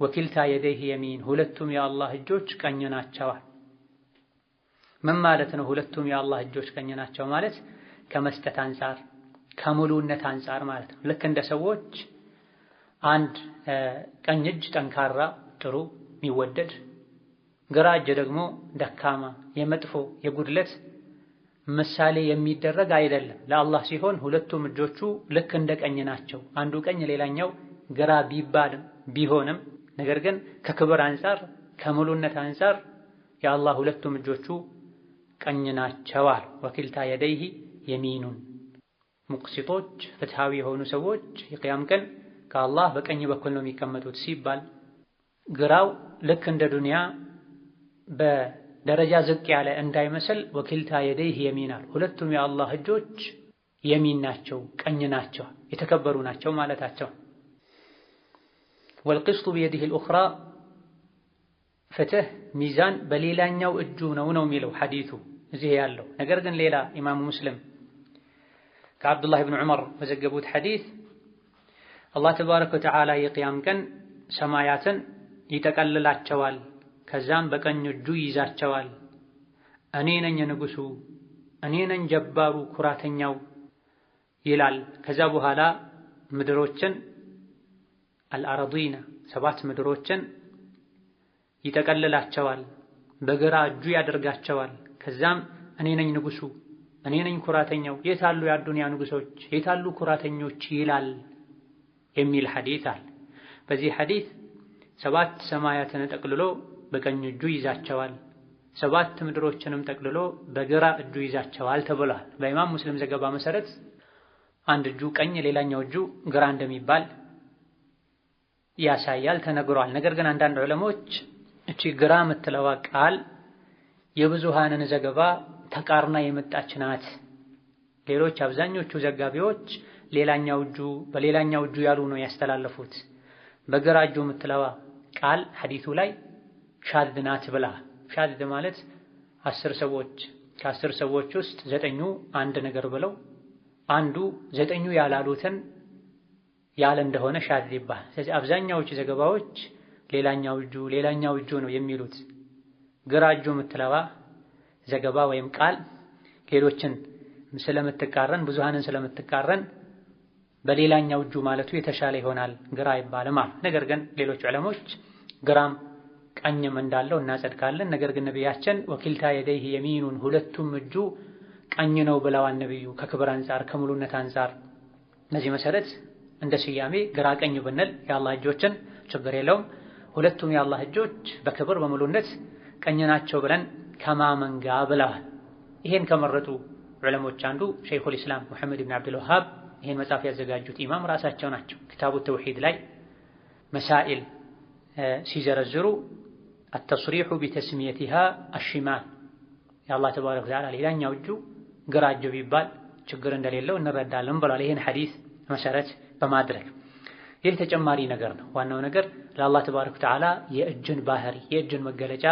[SPEAKER 1] ወኪልታ የደይህ የሚን ሁለቱም የአላህ እጆች ቀኝ ናቸዋል። ምን ማለት ነው? ሁለቱም የአላህ እጆች ቀኝ ናቸው ማለት ከመስጠት አንጻር ከሙሉነት አንጻር ማለት ነው። ልክ እንደ ሰዎች አንድ ቀኝ እጅ ጠንካራ ጥሩ የሚወደድ ግራ እጅ ደግሞ ደካማ የመጥፎ የጉድለት ምሳሌ የሚደረግ አይደለም። ለአላህ ሲሆን ሁለቱም እጆቹ ልክ እንደ ቀኝ ናቸው። አንዱ ቀኝ ሌላኛው ግራ ቢባልም ቢሆንም ነገር ግን ከክብር አንጻር ከሙሉነት አንጻር የአላህ ሁለቱም እጆቹ ቀኝ ናቸዋል። ወኪልታ የደይህ የሚኑን ሙቅሲጦች ፍትሃዊ የሆኑ ሰዎች የቅያም ቀን ከአላህ በቀኝ በኩል ነው የሚቀመጡት ሲባል ግራው ልክ እንደ ዱንያ በደረጃ ዝቅ ያለ እንዳይመስል ወኪልታ የደይህ የሚናል ሁለቱም የአላህ እጆች የሚን ናቸው ቀኝ ናቸው የተከበሩ ናቸው ማለታቸው። ወልቅስቱ ቢየዲህ አልኡኽራ ፍትህ ሚዛን በሌላኛው እጁ ነው የሚለው ሐዲቱ እዚህ ያለው። ነገር ግን ሌላ ኢማሙ ሙስሊም ከአብዱላህ ብን ዑመር በዘገቡት ሐዲስ አላህ ተባረከ ወተዓላ የቅያም ቀን ሰማያትን ይጠቀልላቸዋል፣ ከዛም በቀኝ እጁ ይይዛቸዋል። እኔ ነኝ ንጉሱ፣ እኔ ነኝ ጀባሩ ኩራተኛው ይላል። ከዛ በኋላ ምድሮችን አልአረዲና ሰባት ምድሮችን ይጠቀልላቸዋል፣ በግራ እጁ ያደርጋቸዋል። ከዛም እኔ ነኝ ንጉሱ፣ እኔ ነኝ ኩራተኛው፣ የታሉ የአዱንያ ንጉሶች፣ የታሉ ኩራተኞች ይላል የሚል ሐዲስ አለ። በዚህ ሐዲስ ሰባት ሰማያትን ጠቅልሎ በቀኝ እጁ ይዛቸዋል፣ ሰባት ምድሮችንም ጠቅልሎ በግራ እጁ ይዛቸዋል ተብሏል። በኢማም ሙስሊም ዘገባ መሰረት አንድ እጁ ቀኝ ሌላኛው እጁ ግራ እንደሚባል ያሳያል ተነግሯል። ነገር ግን አንዳንድ ዑለሞች እቺ ግራ የምትለዋ ቃል የብዙሃንን ዘገባ ተቃርና የመጣች ናት። ሌሎች አብዛኞቹ ዘጋቢዎች ሌላኛው እጁ በሌላኛው እጁ ያሉ ነው ያስተላለፉት። በግራ እጁ የምትለዋ ቃል ሐዲሱ ላይ ሻድ ናት ብላ። ሻድ ማለት 10 ሰዎች ከ10 ሰዎች ውስጥ 9ኙ አንድ ነገር ብለው አንዱ 9ኙ ያላሉትን ያለ እንደሆነ ሻድ ይባላል። ስለዚህ አብዛኛዎቹ ዘገባዎች ሌላኛው እጁ ነው የሚሉት። ግራ እጁ የምትለዋ ዘገባ ወይም ቃል ሌሎችን ስለምትቃረን ብዙሃንን ስለምትቃረን በሌላኛው እጁ ማለቱ የተሻለ ይሆናል፣ ግራ አይባልም። ነገር ግን ሌሎች ዑለሞች ግራም ቀኝም እንዳለው እናጸድቃለን። ነገር ግን ነቢያችን ወኪልታ የደይህ የሚኑን ሁለቱም እጁ ቀኝ ነው ብለዋል ነብዩ ከክብር አንጻር ከሙሉነት አንጻር። በዚህ መሰረት እንደ ስያሜ ግራ ቀኝ ብንል የአላህ እጆችን ችግር የለውም። ሁለቱም የአላህ እጆች በክብር በሙሉነት ቀኝ ናቸው ብለን ከማመን ጋር ብለዋል። ይሄን ከመረጡ ዑለሞች አንዱ ሸይኹል ኢስላም ሙሐመድ ብን አብዱል ወሃብ ይሄን መጽሐፍ ያዘጋጁት ኢማም ራሳቸው ናቸው። ኪታቡ ተውሂድ ላይ መሳኢል ሲዘረዝሩ አተስሪሑ ቢተስሚየቲሃ አሽማል የአላህ ተባረከ ወተዓላ ሌላኛው እጁ ግራ እጁ ቢባል ችግር እንደሌለው እንረዳለን ብለዋል። ይሄን ሐዲስ መሰረት በማድረግ ይህ ተጨማሪ ነገር ነው። ዋናው ነገር ለአላህ ተባረከ ወተዓላ የእጅን ባህሪ የእጅን መገለጫ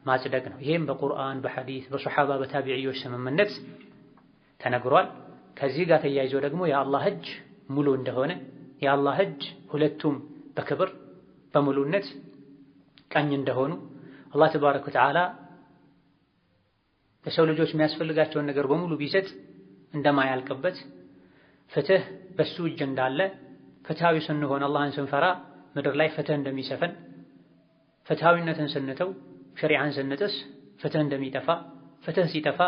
[SPEAKER 1] ማጽደቅ ነው። ይሄም በቁርአን በሐዲስ በሱሐባ በታቢዒዎች ስምምነት ተነግሯል። ከዚህ ጋር ተያይዞ ደግሞ የአላህ እጅ ሙሉ እንደሆነ የአላህ እጅ ሁለቱም በክብር በሙሉነት ቀኝ እንደሆኑ አላህ ተባረከ ወተዓላ ለሰው ልጆች የሚያስፈልጋቸውን ነገር በሙሉ ቢሰጥ እንደማያልቅበት ፍትህ በሱ እጅ እንዳለ ፍትሃዊ ስንሆን አላህን ስንፈራ ምድር ላይ ፍትህ እንደሚሰፍን ፍትሃዊነትን ስንተው ሸሪዓን ስንጥስ ፍትህ እንደሚጠፋ ፍትህ ሲጠፋ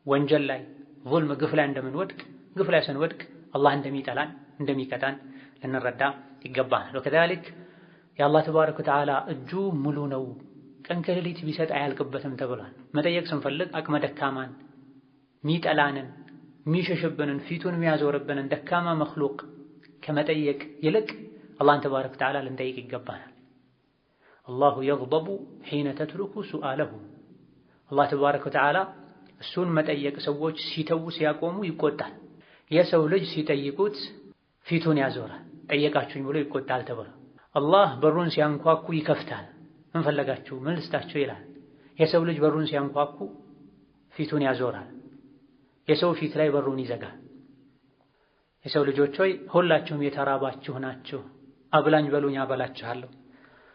[SPEAKER 1] ወንጀል ላይ ዙልም ግፍ ላይ እንደምንወድቅ ግፍ ላይ ስንወድቅ አላህ እንደሚጠላን እንደሚቀጣን ልንረዳ ይገባናል። ወከዛሊክ የአላህ ተባረከ ወተዓላ እጁ ሙሉ ነው፣ ቀን ከሌሊት ቢሰጥ አያልቅበትም ተብሏል። መጠየቅ ስንፈልግ አቅመ ደካማን፣ ሚጠላንን፣ ሚሸሽብንን፣ ፊቱን የሚያዞርብንን ደካማ መክሉቅ ከመጠየቅ ይልቅ አላህን ተባረከ ወተዓላ ልንጠይቅ ይገባናል። አላሁ የግበቡ ሒነ ተትሩኩ ሱአለሁ። አላህ ተባረከ ወተዓላ እሱን መጠየቅ ሰዎች ሲተዉ ሲያቆሙ ይቆጣል። የሰው ልጅ ሲጠይቁት ፊቱን ያዞራል፣ ጠየቃችሁኝ ብሎ ይቆጣል ተብሎ አላህ በሩን ሲያንኳኩ ይከፍታል። ምን ፈለጋችሁ ምን ልስጣችሁ ይላል። የሰው ልጅ በሩን ሲያንኳኩ ፊቱን ያዞራል፣ የሰው ፊት ላይ በሩን ይዘጋል። የሰው ልጆች ሆይ ሁላችሁም የተራባችሁ ናችሁ፣ አብላኝ በሉኝ አበላችኋለሁ፣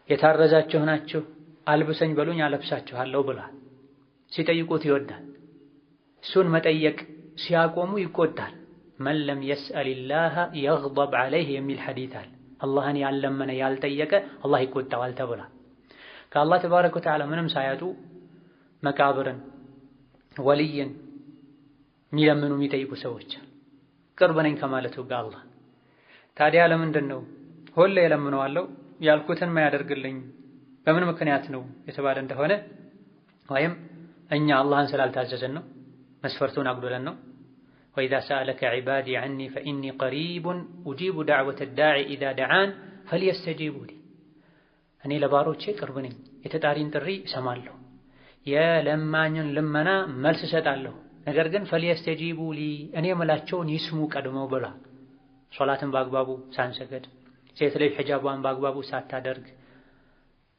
[SPEAKER 1] የታረዛችሁ ናችሁ፣ አልብሰኝ በሉኝ አለብሳችኋለሁ ብሏል። ሲጠይቁት ይወዳል። እሱን መጠየቅ ሲያቆሙ ይቆጣል። መን ለም የስአልላህ የግበብ ዐለይህ የሚል ሐዲት አለ። አላህን ያልለመነ ያልጠየቀ አላህ ይቆጣዋል ተብሏል። ከአላህ ተባረከ ወተዓላ ምንም ሳያጡ መቃብርን፣ ወልይን የሚለምኑ የሚጠይቁ ሰዎች ቅርብ ነኝ ከማለቱ ጋር አላህ ታዲያ ለምንድን ነው ሁሌ እለምነዋለሁ ያልኩትን ማያደርግልኝ በምን ምክንያት ነው የተባለ እንደሆነ ወይም እኛ አላህን ስላልታዘዝን ነው፣ መስፈርቱን አጉድለን ነው። ወኢዛ ሰአለከ ዒባዲ ዐኒ ፈኢኒ ቀሪቡን ኡጂቡ ደዕወተ ዳዒ ኢዛ ደዓን ፈልየስተጂቡ ሊ። እኔ ለባሮቼ ቅርብ ነኝ፣ የተጣሪን ጥሪ እሰማለሁ፣ የለማኝን ልመና መልስ እሰጣለሁ። ነገር ግን ፈልየስተጂቡ ሊ እኔ የምላቸውን ይስሙ ቀድመው ብሏል። ሶላትን በአግባቡ ሳንሰገድ፣ ሴት ልጅ ሒጃቧን በአግባቡ ሳታደርግ፣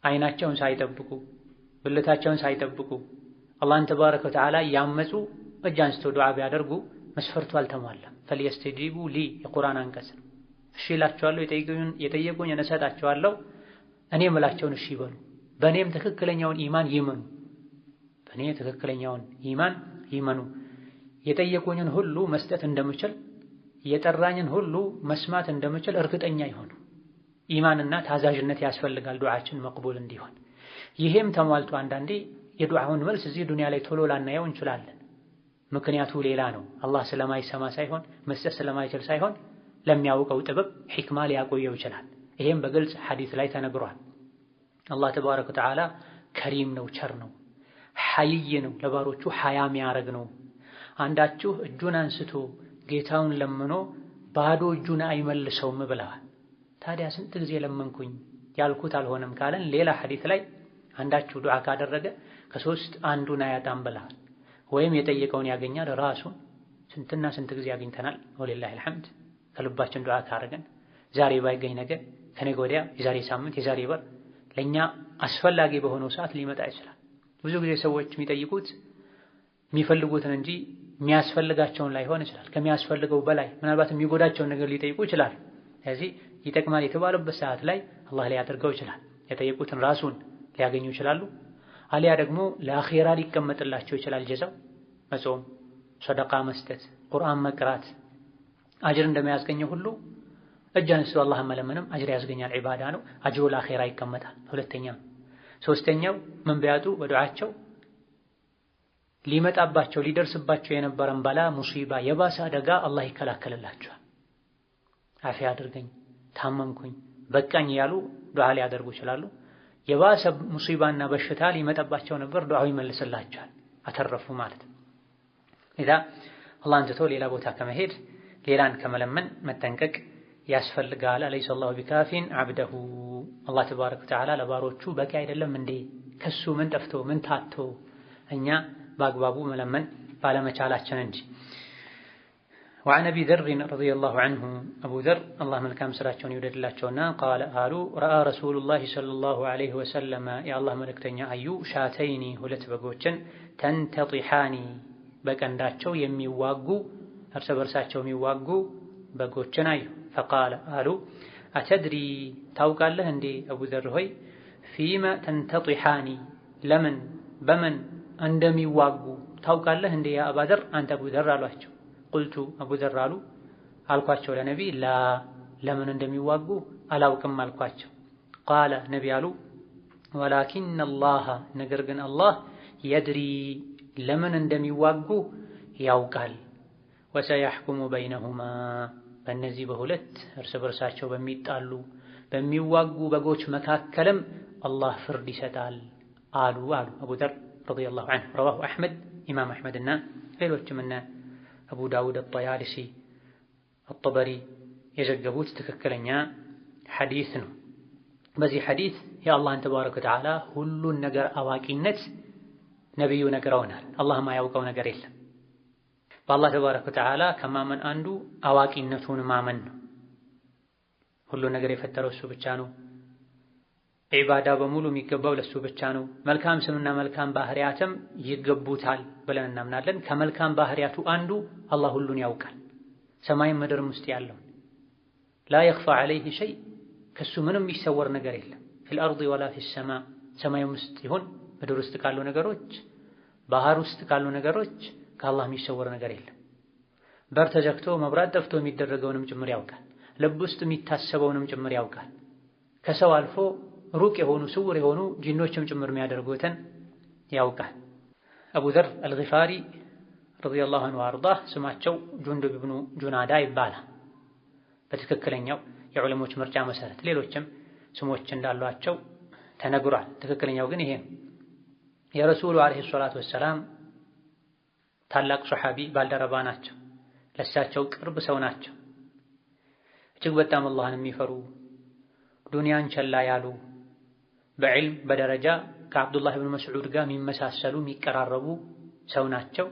[SPEAKER 1] አይናቸውን ሳይጠብቁ፣ ብልታቸውን ሳይጠብቁ አላህን ተባረከ ወተዓላ ያመፁ እጅ አንስተው ዱዓ ቢያደርጉ መስፈርቱ አልተሟላም። ፈልየስተጂቡ ሊ የቁርአን አንቀጽ። እሺ እላቸዋለሁ፣ የጠየቁኝን እሰጣቸዋለሁ፣ እኔ የምላቸውን እሺ ይበሉ፣ በእኔም ትክክለኛውን ኢማን ይመኑ፣ በእኔ ትክክለኛውን ኢማን ይመኑ። የጠየቁኝን ሁሉ መስጠት እንደምችል፣ የጠራኝን ሁሉ መስማት እንደምችል እርግጠኛ ይሆኑ። ኢማንና ታዛዥነት ያስፈልጋል ዱዓችን መቅቡል እንዲሆን። ይሄም ተሟልቶ አንዳንዴ የዱዓውን መልስ እዚህ ዱንያ ላይ ቶሎ ላናየው እንችላለን። ምክንያቱ ሌላ ነው። አላህ ስለማይሰማ ሳይሆን መስጠት ስለማይችል ሳይሆን ለሚያውቀው ጥበብ ሒክማ ሊያቆየው ይችላል። ይሄም በግልጽ ሐዲስ ላይ ተነግሯል። አላህ ተባረከ ወተዓላ ከሪም ነው፣ ቸር ነው፣ ሐይይ ነው፣ ለባሮቹ ሐያ የሚያረግ ነው። አንዳችሁ እጁን አንስቶ ጌታውን ለምኖ ባዶ እጁን አይመልሰውም ብለዋል። ታዲያ ስንት ጊዜ ለመንኩኝ ያልኩት አልሆነም ካለን ሌላ ሐዲስ ላይ አንዳችሁ ዱዓ ካደረገ ከሶስት አንዱን አያጣም ብለዋል። ወይም የጠየቀውን ያገኛል ራሱን። ስንትና ስንት ጊዜ አግኝተናል ወሊላሂ አልሐምድ። ከልባችን ዱዓ ካረገን ዛሬ ባይገኝ ነገ፣ ከነገ ወዲያ፣ የዛሬ ሳምንት፣ የዛሬ ወር ለኛ አስፈላጊ በሆነው ሰዓት ሊመጣ ይችላል። ብዙ ጊዜ ሰዎች የሚጠይቁት የሚፈልጉትን እንጂ የሚያስፈልጋቸውን ላይሆን ይችላል። ከሚያስፈልገው በላይ ምናልባት የሚጎዳቸውን ነገር ሊጠይቁ ይችላል። ስለዚህ ይጠቅማል የተባለበት ሰዓት ላይ አላህ ሊያደርገው ይችላል። የጠየቁትን ራሱን ሊያገኙ ይችላሉ። አሊያ ደግሞ ለአኺራ ሊቀመጥላቸው ይችላል። ጀዛው መጾም፣ ሰደቃ መስጠት፣ ቁርአን መቅራት አጅር እንደሚያስገኘው ሁሉ እጅ አንስቶ አላህን መለመንም አጅር ያስገኛል። ዒባዳ ነው። አጅሩ ለአኺራ ይቀመጣል። ሁለተኛ ሶስተኛው ምን ቢያጡ በዱዓቸው ሊመጣባቸው ሊደርስባቸው የነበረን በላ ሙሲባ፣ የባሰ አደጋ አላህ ይከላከልላቸዋል። አፊያ አድርገኝ፣ ታመምኩኝ፣ በቃኝ ያሉ ዱዓ ሊያደርጉ ይችላሉ። የባሰ ሙሲባና በሽታ ሊመጣባቸው ነበር፣ ዱዓው ይመልስላቸዋል፣ አተረፉ ማለት ነው። ኢዛ አላህን ትቶ ሌላ ቦታ ከመሄድ ሌላን ከመለመን መጠንቀቅ ያስፈልጋል። አለይሰ አላሁ ቢካፊን ዐብደሁ። አላህ ተባረከ ወተዓላ ለባሮቹ በቂ አይደለም እንዴ? ከሱ ምን ጠፍቶ ምን ታቶ እኛ በአግባቡ መለመን ባለመቻላችን እንጂ። وعن أبي ذر رضي الله عنه أبو ذر الله ملكام سراچون يوددلاچونا قال قالوا رأى رسول الله صلى الله عليه وسلم يا الله ملكتኛ አዩ ሻተይኒ ሁለት በጎችን ተንተጢሓኒ በቀንዳቸው የሚዋጉ እርስ በርሳቸው የሚዋጉ በጎችን አዩ። فقال قالوا أتدري ታውቃለህ እንዴ አቡ ዘር ሆይ ፊማ ተንተጢሓኒ ለምን በምን እንደሚዋጉ ታውቃለህ እንዴ ያ አባ ዘር አንተ አቡ ዘር አሏቸው። ቁልቱ አቡ ዘር አሉ አልኳቸው ለነቢ ላ ለምን እንደሚዋጉ አላውቅም አልኳቸው። ቃለ ነቢ አሉ ወላኪን አላህ ነገር ግን አላህ የድሪ ለምን እንደሚዋጉ ያውቃል። ወሰየሕኩሙ በይነሁማ በእነዚህ በሁለት እርስ በርሳቸው በሚጣሉ በሚዋጉ በጎች መካከልም አላህ ፍርድ ይሰጣል አሉ አቡ ዘር ረዲየላሁ ዐንሁ። ረዋሁ አሕመድ ኢማም አሕመድና ሌሎችም እነ አቡ ዳውድ አጠያሊሲ አጠበሪ የዘገቡት ትክክለኛ ሐዲስ ነው። በዚህ ሐዲስ የአላህን ተባረከ ወተዓላ ሁሉን ነገር አዋቂነት ነቢዩ ነግረውናል። አላህ ማያውቀው ነገር የለም። በአላህ ተባረከ ወተዓላ ከማመን አንዱ አዋቂነቱን ማመን ነው። ሁሉን ነገር የፈጠረው እሱ ብቻ ነው። ዒባዳ በሙሉ የሚገባው ለሱ ብቻ ነው። መልካም ስምና መልካም ባህሪያትም ይገቡታል ብለን እናምናለን። ከመልካም ባህሪያቱ አንዱ አላህ ሁሉን ያውቃል። ሰማይም ምድርም ውስጥ ያለው ላ የኽፋ ዐለይሂ ሸይ፣ ከሱ ምንም የሚሰወር ነገር የለም። ፊል አርዲ ወላ ፊሰማ፣ ሰማይም ውስጥ ይሁን ምድር ውስጥ ካሉ ነገሮች፣ ባህር ውስጥ ካሉ ነገሮች ከአላህ የሚሰወር ነገር የለም። በር ተዘግቶ መብራት ጠፍቶ የሚደረገውንም ጭምር ያውቃል። ልብ ውስጥ የሚታሰበውንም ጭምር ያውቃል። ከሰው አልፎ ሩቅ የሆኑ ስውር የሆኑ ጂኖችም ጭምር የሚያደርጉትን ያውቃል። አቡ ዘር አልጊፋሪ ረዲየላሁ ዐንሁ ወአርዳህ ስማቸው ጁንዱብ ኢብኑ ጁናዳ ይባላል በትክክለኛው የዑለሞች ምርጫ መሰረት። ሌሎችም ስሞች እንዳሏቸው ተነግሯል። ትክክለኛው ግን ይሄ ነው። የረሱሉ ዐለይሂ ሰላቱ ወሰላም ታላቅ ሶሐቢ ባልደረባ ናቸው። ለእሳቸው ቅርብ ሰው ናቸው። እጅግ በጣም አላህን የሚፈሩ ዱንያን ቸላ ያሉ በዕልም በደረጃ ከአብዱላህ ብን መስዑድ ጋር የሚመሳሰሉ የሚቀራረቡ ሰው ናቸው።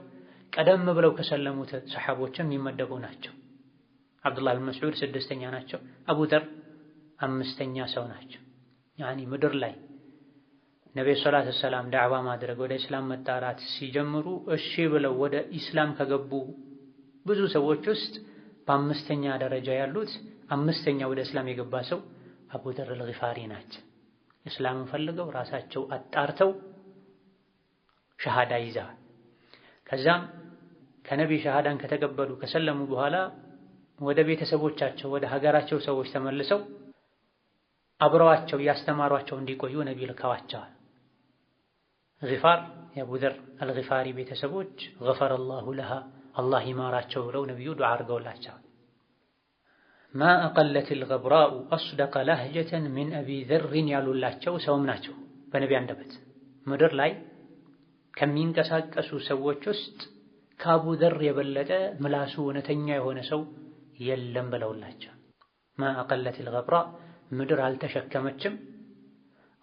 [SPEAKER 1] ቀደም ብለው ከሰለሙት ሰሐቦችም የሚመደቡ ናቸው። አብዱላህ ብን መስዑድ 6ኛ ናቸው። አቡ ዘር 5ኛ ሰው ናቸው። ያኒ ምድር ላይ ነብዩ ሰለላሁ ዐለይሂ ወሰለም ዳዕዋ ማድረግ ወደ እስላም መጣራት ሲጀምሩ እሺ ብለው ወደ ኢስላም ከገቡ ብዙ ሰዎች ውስጥ በ5ኛ ደረጃ ያሉት 5ኛ ወደ እስላም የገባ ሰው አቡ ዘር አልጊፋሪ ናቸው። እስላምን ፈልገው ራሳቸው አጣርተው ሸሃዳ ይዘዋል። ከዛም ከነቢይ ሸሃዳን ከተቀበሉ ከሰለሙ በኋላ ወደ ቤተሰቦቻቸው ወደ ሀገራቸው ሰዎች ተመልሰው አብረዋቸው ያስተማሯቸው እንዲቆዩ ነቢይ ልከዋቸዋል። ጊፋር የአቡ ዘር አልጊፋሪ ቤተሰቦች ገፈረ አላሁ ለሃ አላህ ይማራቸው ብለው ነቢዩ ዱዓ አድርገውላቸዋል። ማ አቀለት አልገብራኡ አስደቀ ለህጀተን ሚን አቢ ዘርን ያሉላቸው ሰውም ናቸው። በነቢ አንደበት ምድር ላይ ከሚንቀሳቀሱ ሰዎች ውስጥ ከአቡ ዘር የበለጠ ምላሱ እውነተኛ የሆነ ሰው የለም ብለውላቸው። ማ አቀለት አልገብራ ምድር አልተሸከመችም።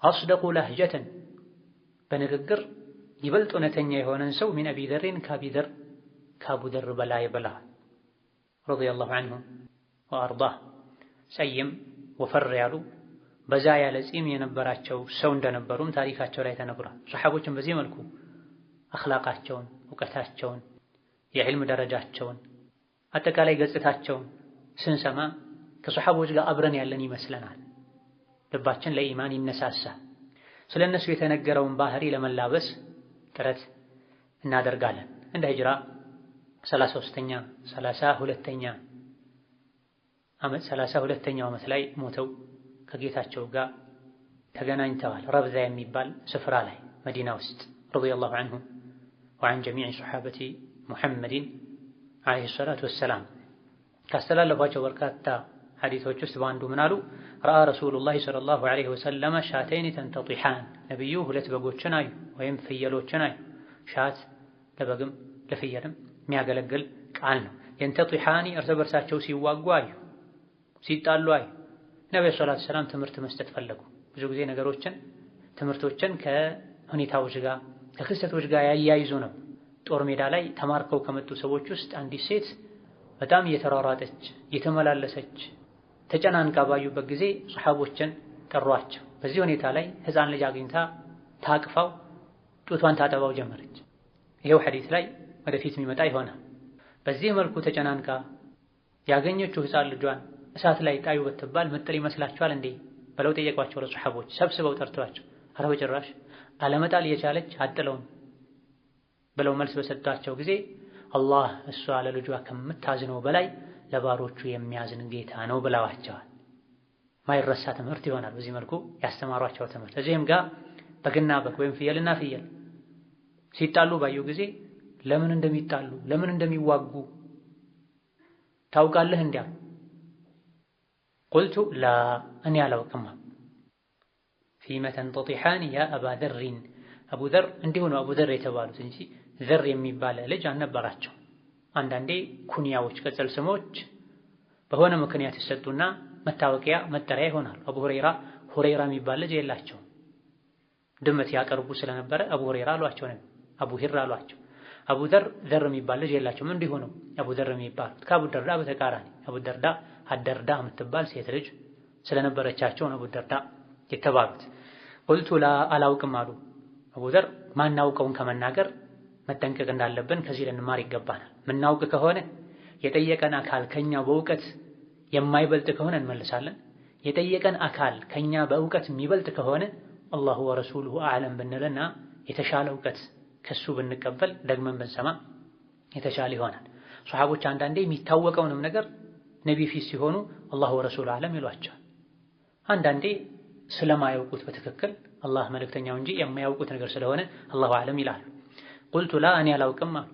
[SPEAKER 1] አስደቁ ለህጀተን በንግግር ይበልጥ እውነተኛ የሆነን ሰው ሚን አቢ ዘርን ከአቡ ዘር በላይ ብለዋል። ረዲየላሁ ዐንሁ ወአርዳህ ሰይም ወፈር ያሉ በዛ ያለ ጺም የነበራቸው ሰው እንደነበሩም ታሪካቸው ላይ ተነግሯል። ሰሐቦችን በዚህ መልኩ አኽላቃቸውን፣ እውቀታቸውን፣ የዕልም ደረጃቸውን፣ አጠቃላይ ገጽታቸውን ስንሰማ ከሰሐቦች ጋር አብረን ያለን ይመስለናል። ልባችን ለኢማን ይነሳሳል። ስለነሱ የተነገረውን ባህሪ ለመላበስ ጥረት እናደርጋለን። እንደ ሂጅራ 32ኛው ዓመት ላይ ሞተው ከጌታቸው ጋር ተገናኝተዋል። ረብዛ የሚባል ስፍራ ላይ መዲና ውስጥ ረዲየላሁ ዐንሁ ወዐን ጀሚዕ ሶሐበቲ ሙሐመድን ዐለይሂ ሰላቱ ወሰላም። ካስተላለፏቸው በርካታ ሐዲሶች ውስጥ በአንዱ ምን አሉ? ረአ ረሱሉላሂ ሰለላሁ ዐለይሂ ወሰለም ሻተይን ተንተጢሓን፣ ነቢዩ 2 በጎችን አዩ ወይም ፍየሎችን አዩ። ሻት ለበግም ለፍየልም የሚያገለግል ቃል ነው። የንተጢሓኒ እርስ በርሳቸው ሲዋጉ አዩ፣ ሲጣሉ አዩ። ነብዩ ሰለላሁ ዐለይሂ ወሰለም ትምህርት መስጠት ፈለጉ። ብዙ ጊዜ ትምህርቶችን ከሁኔታዎች ጋር ከክስተቶች ጋር ያያይዙ ነው። ጦር ሜዳ ላይ ተማርከው ከመጡ ሰዎች ውስጥ አንዲት ሴት በጣም እየተሯሯጠች እየተመላለሰች ተጨናንቃ ባዩበት ጊዜ ሰሐቦችን ጠሯቸው። በዚህ ሁኔታ ላይ ሕፃን ልጅ አግኝታ ታቅፋው ጡቷን ታጠባው ጀመረች። ይሄው ሐዲስ ላይ ወደፊት የሚመጣ ይሆናል። በዚህ መልኩ ተጨናንቃ ያገኘችው ሕፃን ልጇን እሳት ላይ ጣዩ ብትባል ምጥል ይመስላችኋል እንዴ ብለው ጠየቋቸው። ለሰሐቦች ሰብስበው ጠርተዋቸው ኧረ በጭራሽ አለመጣል እየቻለች አጥለውም ብለው መልስ በሰጧቸው ጊዜ አላህ እሷ ለልጇ ከምታዝነው በላይ ለባሮቹ የሚያዝን ጌታ ነው ብለዋቸዋል። ማይረሳ ትምህርት ይሆናል በዚህ መልኩ ያስተማሯቸው ትምህርት። እዚህም ጋር በግና በግ ወይም ፍየልና ፍየል ሲጣሉ ባዩ ጊዜ ለምን እንደሚጣሉ ለምን እንደሚዋጉ ታውቃለህ እንዲያ ቁልቱ ላ እኔ አላውቅም። ፊመ ተንተጢሓን ያ አባ ዘሪን አቡ ዘር እንዲሁ ነው አቡ ዘር የተባሉት እንጂ ዘር የሚባል ልጅ አልነበራቸው። አንዳንዴ ኩንያዎች ቅጽል ስሞች በሆነ ምክንያት ይሰጡና መታወቂያ መጠሪያ ይሆናሉ። አቡ ሁረይራ የሚባል ልጅ የላቸው። ድመት ያቀርቡ ስለነበረ አቡ ሁረይራ አሏቸው ነው አቡ ሂር አሏቸው። አቡ ዘር የሚባል ልጅ የላቸውም። እንዲሁ ነው አቡ ዘር የሚባሉት ከአቡ ደርዳ በተቃራኒ አቡ ደርዳ አደርዳ የምትባል ሴት ልጅ ስለነበረቻቸው ነው አቡ ደርዳ የተባሉት። ቁልቱ ላ አላውቅም አሉ። አቡ ዘር ማናውቀውን ከመናገር መጠንቀቅ እንዳለብን ከዚህ ልንማር ይገባናል። ምናውቅ ከሆነ የጠየቀን አካል ከኛ በእውቀት የማይበልጥ ከሆነ እንመልሳለን። የጠየቀን አካል ከኛ በእውቀት የሚበልጥ ከሆነ አላሁ ወረሱሉሁ አዕለም ብንልና የተሻለ እውቀት ከሱ ብንቀበል ደግመን ብንሰማ የተሻለ ይሆናል። ሷሐቦች አንዳንዴ የሚታወቀውንም ነገር ነቢ ፊት ሲሆኑ አላሁ ወረሱሉሁ አዕለም ይሏቸዋል። አንዳንዴ ስለማያውቁት በትክክል አላህ መልእክተኛው እንጂ የማያውቁት ነገር ስለሆነ አላሁ አዕለም ይላሉ። ቁልቱ ላ እኔ አላውቅም አሉ።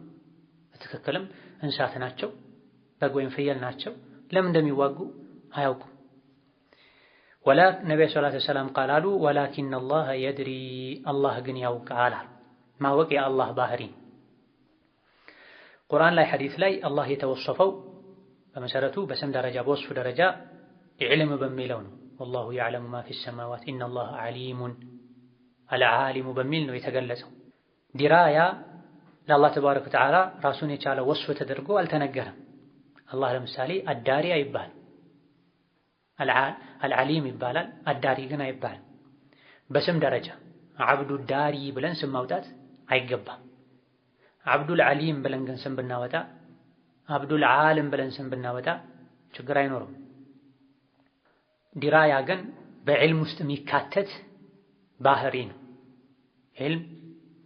[SPEAKER 1] በትክክልም እንስሳት ናቸው፣ በግ ወይም ፍየል ናቸው። ለምን እንደሚዋጉ አያውቁም። ወላ ነቢዩ ሰለላሁ ዐለይሂ ወሰለም ቃል አሉ ወላኪን አላህ የድሪ አላህ ግን ያውቃል አሉ። ማወቅ የአላህ ባህሪ። ቁርአን ላይ ሐዲስ ላይ አላህ የተወሰፈው በመሰረቱ በስም ደረጃ በወስፍ ደረጃ ኢልም በሚለው ነው። ወላሁ የዕለሙ ማ ፊ ሰማዋት ኢነላህ ዓሊሙን አልዓሊሙ በሚል ነው የተገለጸው። ዲራያ ለአላህ ተባረከ ወተዓላ ራሱን የቻለ ወስፍ ተደርጎ አልተነገረም። አላህ ለምሳሌ አዳሪ አይባልም፣ አልዓሊም ይባላል። አዳሪ ግን አይባልም። በስም ደረጃ አብዱ ዳሪ ብለን ስም ማውጣት አይገባም። አብዱል ዓሊም ብለን ግን ስም ብናወጣ፣ አብዱል ዓለም ብለን ስም ብናወጣ ችግር አይኖርም። ዲራያ ግን በዕልም ውስጥ የሚካተት ባህሪ ነው። ዕልም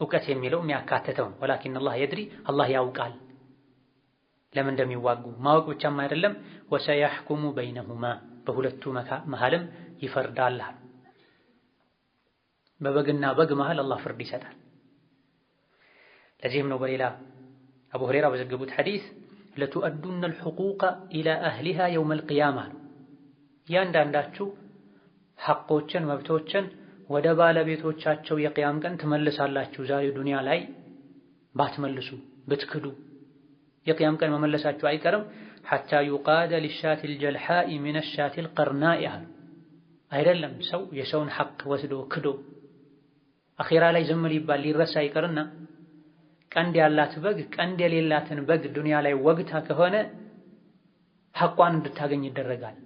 [SPEAKER 1] እውቀት የሚለው የሚያካተተው ነው። ወላኪን አላህ የድሪ አላህ ያውቃል ለምን እንደሚዋጉ ማወቅ ብቻም አይደለም። ወሰየሕኩሙ በይነሁማ በሁለቱ መሃልም ይፈርዳል። በበግና በግ መሃል አላህ ፍርድ ይሰጣል። ለዚህም ነው በሌላ አቡ ሁረይራ በዘገቡት ሐዲስ ለቱአዱነ አልሑቁቀ ኢላ አህሊሃ የውመል ቂያማ ያንዳንዳችሁ ሐቆችን መብቶችን ወደ ባለቤቶቻቸው የቂያም ቀን ትመልሳላችሁ። ዛሬ ዱንያ ላይ ባትመልሱ ብትክዱ የቂያም ቀን መመለሳችሁ አይቀርም። ሐታ ዩቃደ ሊሻቲል ጀልሓኢ ሚነ ሻቲል ቀርናኢ አይደለም ሰው የሰውን ሐቅ ወስዶ ክዶ አኺራ ላይ ዝም ሊባል ሊረሳ አይቀርና ቀንድ ያላት በግ ቀንድ የሌላትን በግ ዱንያ ላይ ወግታ ከሆነ ሐቋን እንድታገኝ ይደረጋል።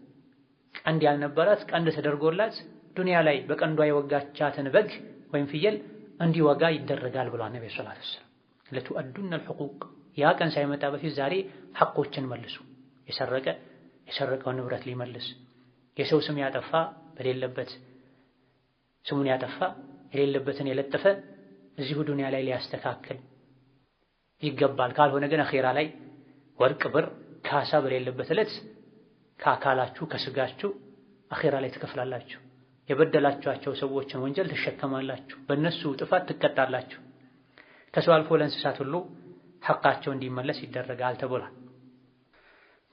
[SPEAKER 1] ቀንድ ያልነበራት ቀንድ ተደርጎላት ዱንያ ላይ በቀንዷ የወጋቻትን በግ ወይም ፍየል እንዲወጋ ይደረጋል ብሏል ነብዩ ሰለላሁ ዐለይሂ ወሰለም። ለቱአዱነ አልሑቁቅ ያ ቀን ሳይመጣ በፊት ዛሬ ሐቆችን መልሱ። የሰረቀው ንብረት ሊመልስ፣ የሰው ስም ያጠፋ በሌለበት ስሙን ያጠፋ የሌለበትን የለጠፈ እዚሁ ዱንያ ላይ ሊያስተካክል ይገባል። ካልሆነ ግን አኺራ ላይ ወርቅ ብር ካሳ በሌለበት ዕለት ከአካላችሁ ከስጋችሁ አኺራ ላይ ትከፍላላችሁ። የበደላችኋቸው ሰዎችን ወንጀል ትሸከማላችሁ። በእነሱ ጥፋት ትቀጣላችሁ። ከሰው አልፎ ለእንስሳት ሁሉ ሐቃቸው እንዲመለስ ይደረጋል ተብሏል።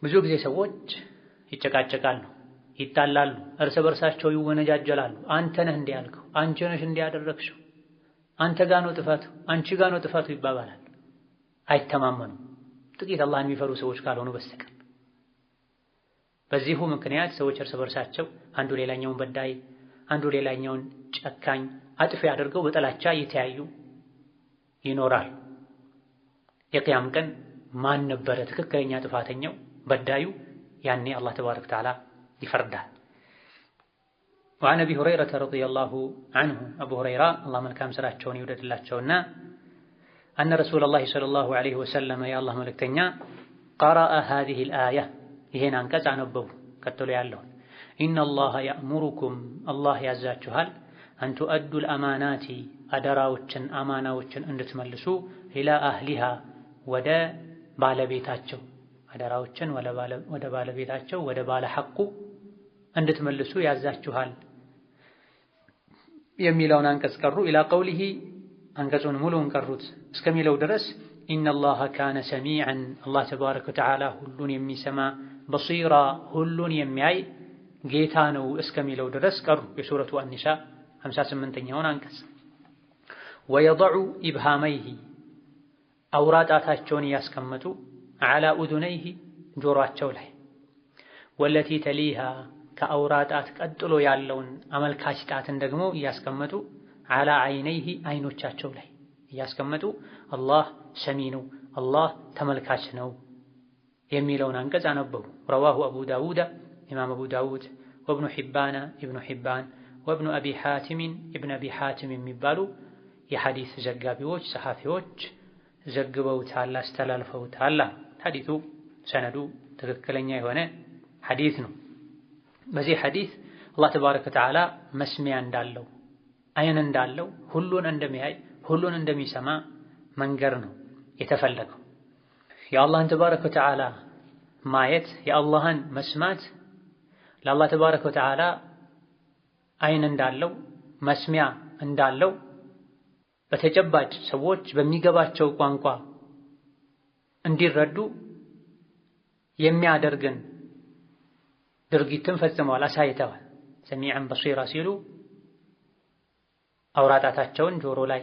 [SPEAKER 1] ብዙ ጊዜ ሰዎች ይጨቃጨቃሉ፣ ይጣላሉ፣ እርስ በርሳቸው ይወነጃጀላሉ። አንተ ነህ እንዲህ ያልከው፣ አንቺ ነሽ እንዲህ ያደረግሽው፣ አንተ ጋር ነው ጥፋቱ፣ አንቺ ጋር ነው ጥፋቱ ይባባላል። አይተማመኑም ጥቂት አላህን የሚፈሩ ሰዎች ካልሆኑ በስተቀር። በዚሁ ምክንያት ሰዎች እርስ በርሳቸው አንዱ ሌላኛውን በዳይ አንዱ ሌላኛውን ጨካኝ አጥፊ አድርገው በጥላቻ እየተያዩ ይኖራል። የቂያም ቀን ማን ነበረ ትክክለኛ ጥፋተኛው በዳዩ? ያኔ አላህ ተባረከ ወተዓላ ይፈርዳል። وعن أبي هريرة رضي الله عنه أبو هريرة الله መልካም ስራቸውን ይወደድላቸውና أن رسول الله صلى الله عليه وسلم يا الله መልእክተኛ قرأ هذه الآية ይሄን አንቀጽ አነበቡ። ቀጥሎ ያለውን إن الله يأمركم الله ያዛችኋል أن تؤدوا الأمانات አደራዎችን አማናዎችን እንድትመልሱ إلى أهلها ወደ ባለቤታቸው አደራዎችን ወደ ባለቤታቸው ወደ ባለ ሐቁ እንድትመልሱ ያዛችኋል የሚለውን አንቀጽ ቀሩ። ኢላ ቀውሊሂ አንቀጹን ሙሉውን ቀሩት እስከሚለው ድረስ ኢነላሃ ካነ ሰሚዐን አላህ ተባረከ ወተዓላ ሁሉን የሚሰማ በሲራ ሁሉን የሚያይ ጌታ ነው እስከሚለው ድረስ ቀሩ። የሱረቱ አኒሳ 58ኛውን አንቀጽ ወየضዑ ኢብሃመይሂ አውራ ጣታቸውን እያስቀመጡ ዐላ ኡዙነይሂ ጆሮአቸው ላይ ወለቲ ተሊሃ ከአውራ ጣት ቀጥሎ ያለውን አመልካች ጣትን ደግሞ እያስቀመጡ ዐላ ዐይነይሂ አይኖቻቸው ላይ እያስቀመጡ አላህ ሰሚ ነው፣ አላህ ተመልካች ነው የሚለውን አንቀጽ አነበቡ። ረዋሁ አቡ ዳውድ ኢማም አቡ ዳውድ ወብኑ ሒባን ኢብኑ ሒባን ወብኑ አቢ ሓቲም ኢብን አቢ ሓቲም የሚባሉ የሐዲስ ዘጋቢዎች ጸሐፊዎች ዘግበውታል፣ አስተላልፈውታል። ሐዲሱ ሰነዱ ትክክለኛ የሆነ ሐዲስ ነው። በዚህ ሐዲስ አላህ ተባረከ ወተዓላ መስሚያ እንዳለው፣ አይን እንዳለው፣ ሁሉን እንደሚያይ፣ ሁሉን እንደሚሰማ መንገር ነው የተፈለገው። የአላህን ተባረከ ወተዓላ ማየት፣ የአላህን መስማት ለአላህ ተባረከ ወተዓላ አይን እንዳለው መስሚያ እንዳለው በተጨባጭ ሰዎች በሚገባቸው ቋንቋ እንዲረዱ የሚያደርግን ድርጊትን ፈጽመዋል፣ አሳይተዋል። ሰሚዐን በሲራ ሲሉ አውራ ጣታቸውን ጆሮ ላይ፣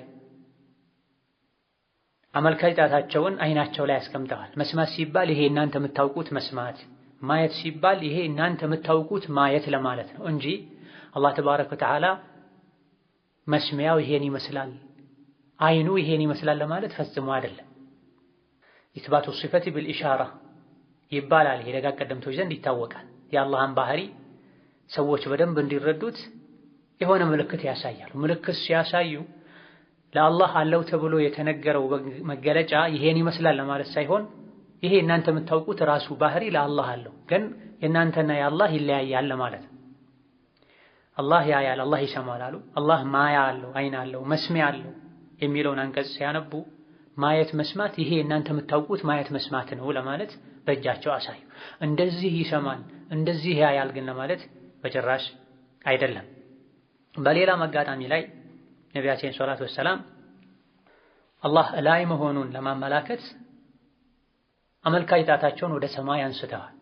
[SPEAKER 1] አመልካች ጣታቸውን አይናቸው ላይ አስቀምጠዋል። መስማት ሲባል ይሄ እናንተ የምታውቁት መስማት፣ ማየት ሲባል ይሄ እናንተ የምታውቁት ማየት ለማለት ነው እንጂ አላህ ተባረከ ወተዓላ መስሚያው ይሄን ይመስላል፣ አይኑ ይሄን ይመስላል ለማለት ፈጽሞ አይደለም። ኢስባቱ ሲፈቲ ቢልኢሻራ ይባላል። ይሄ ደጋግ ቀደምቶች ዘንድ ይታወቃል። የአላህን ባህሪ ሰዎች በደንብ እንዲረዱት የሆነ ምልክት ያሳያሉ። ምልክት ሲያሳዩ ለአላህ አለው ተብሎ የተነገረው መገለጫ ይሄን ይመስላል ለማለት ሳይሆን ይሄ እናንተ የምታውቁት ራሱ ባህሪ ለአላህ አለው፣ ግን የእናንተና የአላህ ይለያያል ለማለት ነው። አላህ ያያል፣ አላህ ይሰማል አሉ። አላህ ማያ አለው፣ አይን አለው፣ መስሚያ አለው የሚለውን አንቀጽ ሲያነቡ ማየት መስማት ይሄ እናንተ የምታውቁት ማየት መስማት ነው ለማለት በእጃቸው አሳዩ። እንደዚህ ይሰማል እንደዚህ ያያል ግን ለማለት በጭራሽ አይደለም። በሌላም አጋጣሚ ላይ ነቢያችን ሰለላሁ ዐለይሂ ወሰለም አላህ ላይ መሆኑን ለማመላከት አመልካች ጣታቸውን ወደ ሰማይ አንስተዋል።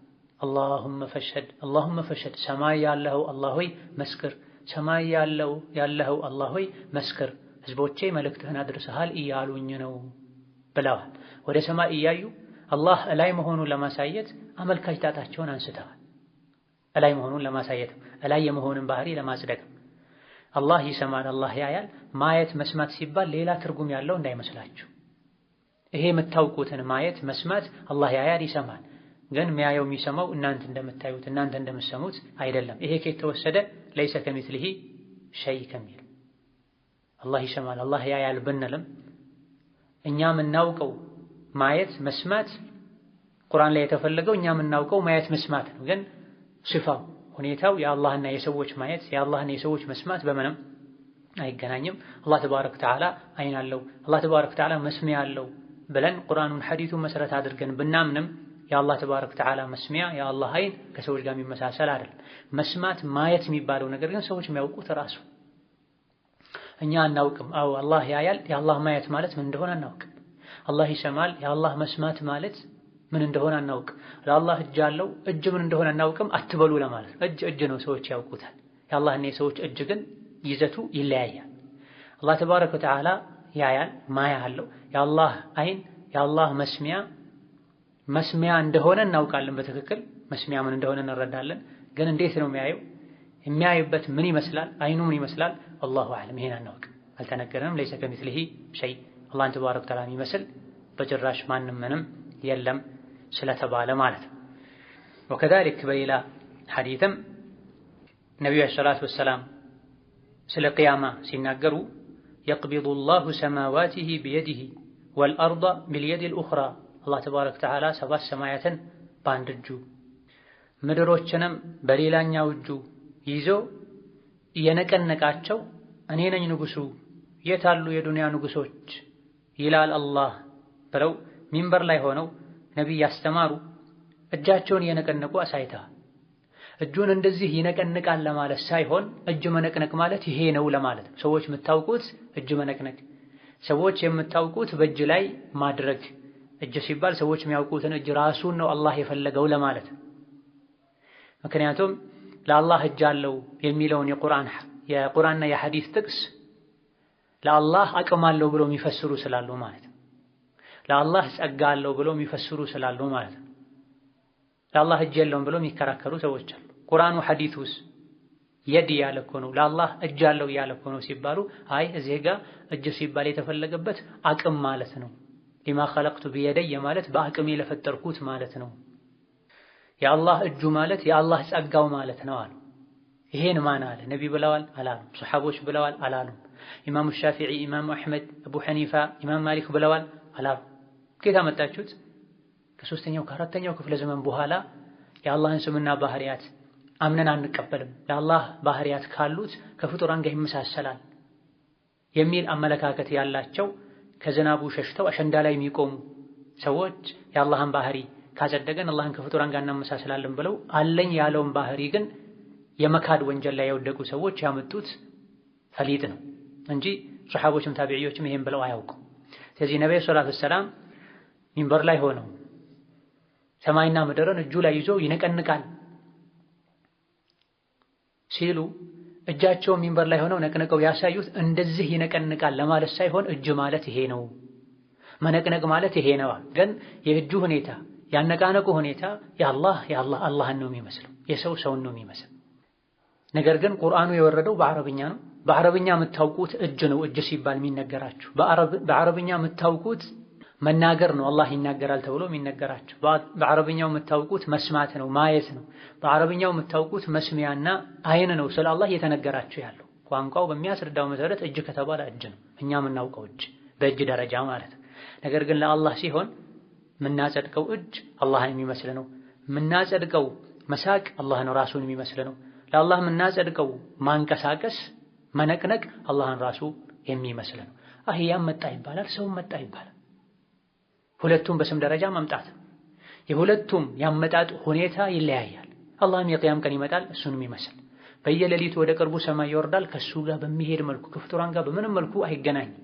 [SPEAKER 1] አላሁመ ፈሽሀድ አላሁመ ፈሽሀድ፣ ሰማይ ያለኸው አላህ ሆይ መስክር፣ ሰማይ ያለኸው አላህ ሆይ መስክር፣ ህዝቦቼ መልእክትህን አድርሰሃል እያሉኝ ነው ብለዋል። ወደ ሰማይ እያዩ አላህ ላይ መሆኑን ለማሳየት አመልካች ጣታቸውን አንስተዋል። ላይ መሆኑን ለማሳየት ላይ የመሆኑን ባህሪ ለማጽደቅ አላህ ይሰማል፣ አላህ ያያል። ማየት መስማት ሲባል ሌላ ትርጉም ያለው እንዳይመስላችሁ። ይሄ የምታውቁትን ማየት መስማት አላህ ያያል ይሰማል፣ ግን የሚያየው የሚሰማው እናንተ እንደምታዩት እናንተ እንደምትሰሙት አይደለም። ይሄ ከተወሰደ ለይሰ ከሚስሊሂ ሸይ ከሚል አላህ ይሰማል አላህ ያያል ብንልም እኛ የምናውቀው ማየት መስማት ቁርአን ላይ የተፈለገው እኛ የምናውቀው ማየት መስማት ነው። ግን ሲፋው ሁኔታው የአላህና የሰዎች ማየት የአላህና የሰዎች መስማት በምንም አይገናኝም። አላህ ተባረከ ወተዓላ አይን አለው፣ አላህ ተባረከ ወተዓላ መስሚያ አለው ብለን ቁርአኑን ሐዲሱን መሰረት አድርገን ብናምንም የአላህ ተባረከ ወተዓላ መስሚያ የአላህ አይን ከሰዎች ጋር የሚመሳሰል አይደለም። መስማት ማየት የሚባለው ነገር ግን ሰዎች የሚያውቁት ራሱ እኛ አናውቅም። አዎ አላህ ያያል፣ የአላህ ማየት ማለት ምን እንደሆነ አናውቅም። አላህ ይሰማል፣ የአላህ መስማት ማለት ምን እንደሆነ አናውቅም። ለአላህ እጅ አለው፣ እጅ ምን እንደሆነ አናውቅም አትበሉ ለማለት ነው። እጅ ነው፣ ሰዎች ያውቁታል። የአላህና የሰዎች እጅ ግን ይዘቱ ይለያያል። አላህ ተባረከ ወተዓላ ያያል፣ ማያ አለው። የአላህ አይን የአላህ መስሚያ እንደሆነ እናውቃለን። በትክክል መስሚያ ምን እንደሆነ እንረዳለን። ግን እንዴት ነው የሚያየው? የሚያይበት ምን ይመስላል? አይኑ ምን ይመስላል? አላሁ አዕለም። ይሄን አናውቅም፣ አልተነገረንም። ለይሰ ከሚስሊሂ ሸይ፣ አላህን ተባረከ ወተዓላ የሚመስል በጭራሽ ማንም ምንም የለም ስለተባለ ማለት ነው። ወከዛሊክ በሌላ ሐዲትም ነቢዩ ዓለይሂ ሰላቱ ወሰላም ስለ ቅያማ ሲናገሩ የቅቢዱ ላሁ ሰማዋቲሂ ቢየዲሂ ወልአርዳ ቢልየዲል ኡኽራ፣ አላህ ተባረከ ወተዓላ ሰባት ሰማያትን በአንድ እጁ ምድሮችንም በሌላኛው እጁ ይዞ እየነቀነቃቸው እኔ ነኝ ንጉሱ፣ የት አሉ የዱንያ ንጉሶች ይላል አላህ ብለው ሚንበር ላይ ሆነው ነቢይ ያስተማሩ እጃቸውን እየነቀነቁ አሳይተዋል። እጁን እንደዚህ ይነቀንቃል ለማለት ሳይሆን እጅ መነቅነቅ ማለት ይሄ ነው ለማለት ነው። ሰዎች የምታውቁት እጅ መነቅነቅ፣ ሰዎች የምታውቁት በእጅ ላይ ማድረግ። እጅ ሲባል ሰዎች የሚያውቁትን እጅ ራሱን ነው አላህ የፈለገው ለማለት ነው። ምክንያቱም ለአላህ እጅ አለው የሚለውን የቁርአንና የሐዲስ ጥቅስ ለአላህ አቅም አለው ብለው የሚፈስሩ ስላሉ ማለት ነው። ለአላህ ጸጋ አለው ብለው የሚፈስሩ ስላሉ ማለት ነው። ለአላህ እጅ የለውም ብለው የሚከራከሩ ሰዎች አሉ። ቁርአኑ ሐዲሱስ የድ ያለ እኮ ነው ለአላህ እጅ አለው ያለ እኮ ነው ሲባሉ አይ እዚህ ጋር እጅ ሲባል የተፈለገበት አቅም ማለት ነው። ሊማ ኸለቅቱ ቢየደየ ማለት በአቅሜ ለፈጠርኩት ማለት ነው። የአላህ እጁ ማለት የአላህ ጸጋው ማለት ነው አሉ። ይሄን ማን አለ? ነቢ ብለዋል አላሉም። ሱሐቦች ብለዋል አላሉም። ኢማሙ ሻፊዒ፣ ኢማሙ አሕመድ፣ አቡ ሐኒፋ፣ ኢማም ማሊክ ብለዋል አላሉም። ከየት አመጣችሁት? ከሶስተኛው ከአራተኛው ክፍለ ዘመን በኋላ የአላህን ስምና ባህሪያት አምነን አንቀበልም፣ ለአላህ ባህሪያት ካሉት ከፍጡራን ጋር ይመሳሰላል የሚል አመለካከት ያላቸው ከዝናቡ ሸሽተው አሸንዳ ላይ የሚቆሙ ሰዎች የአላህን ባህሪ ካጸደቀን አላህን ከፍጡራን ጋር እናመሳስላለን ብለው አለኝ ያለውን ባህሪ ግን የመካድ ወንጀል ላይ የወደቁ ሰዎች ያመጡት ፈሊጥ ነው እንጂ ሱሐቦችም ታቢዒዎችም ይሄን ብለው አያውቁም። ስለዚህ ነብዩ ሰለላሁ ዐለይሂ ወሰለም ሚንበር ላይ ሆነው ሰማይና ምድርን እጁ ላይ ይዞ ይነቀንቃል ሲሉ እጃቸው ሚንበር ላይ ሆነው ነቅነቀው ያሳዩት እንደዚህ ይነቀንቃል ለማለት ሳይሆን እጅ ማለት ይሄ ነው፣ መነቅነቅ ማለት ይሄ ነው። ግን የእጁ ሁኔታ ያነቃነቁ ሁኔታ አላህን ነው የሚመስለው፣ የሰው ሰውን ነው የሚመስለው። ነገር ግን ቁርአኑ የወረደው በአረብኛ ነው። በአረብኛ የምታውቁት እጅ ነው እጅ ሲባል የሚነገራችሁ። በአረብኛ የምታውቁት መናገር ነው አላህ ይናገራል ተብሎ የሚነገራችሁ። በአረብኛው የምታውቁት መስማት ነው ማየት ነው። በአረብኛው የምታውቁት መስሚያና አይን ነው ስለ አላህ እየተነገራችሁ ያለው። ቋንቋው በሚያስረዳው መሰረት እጅ ከተባለ እጅ ነው እኛ የምናውቀው እጅ በእጅ ደረጃ ማለት ነው። ነገር ግን ለአላህ ሲሆን የምናጸድቀው እጅ አላህን የሚመስል ነው። የምናጸድቀው መሳቅ አላህን ራሱን የሚመስል ነው። ለአላህ የምናጸድቀው ማንቀሳቀስ መነቅነቅ አላህን ራሱ የሚመስል ነው። አህያም መጣ ይባላል፣ ሰውም መጣ ይባላል። ሁለቱም በስም ደረጃ መምጣት የሁለቱም ያመጣጥ ሁኔታ ይለያያል። አላህም የቂያም ቀን ይመጣል እሱንም ይመስል በየሌሊቱ ወደ ቅርቡ ሰማይ ይወርዳል። ከሱ ጋር በሚሄድ መልኩ ከፍጡራን ጋር በምንም መልኩ አይገናኝም።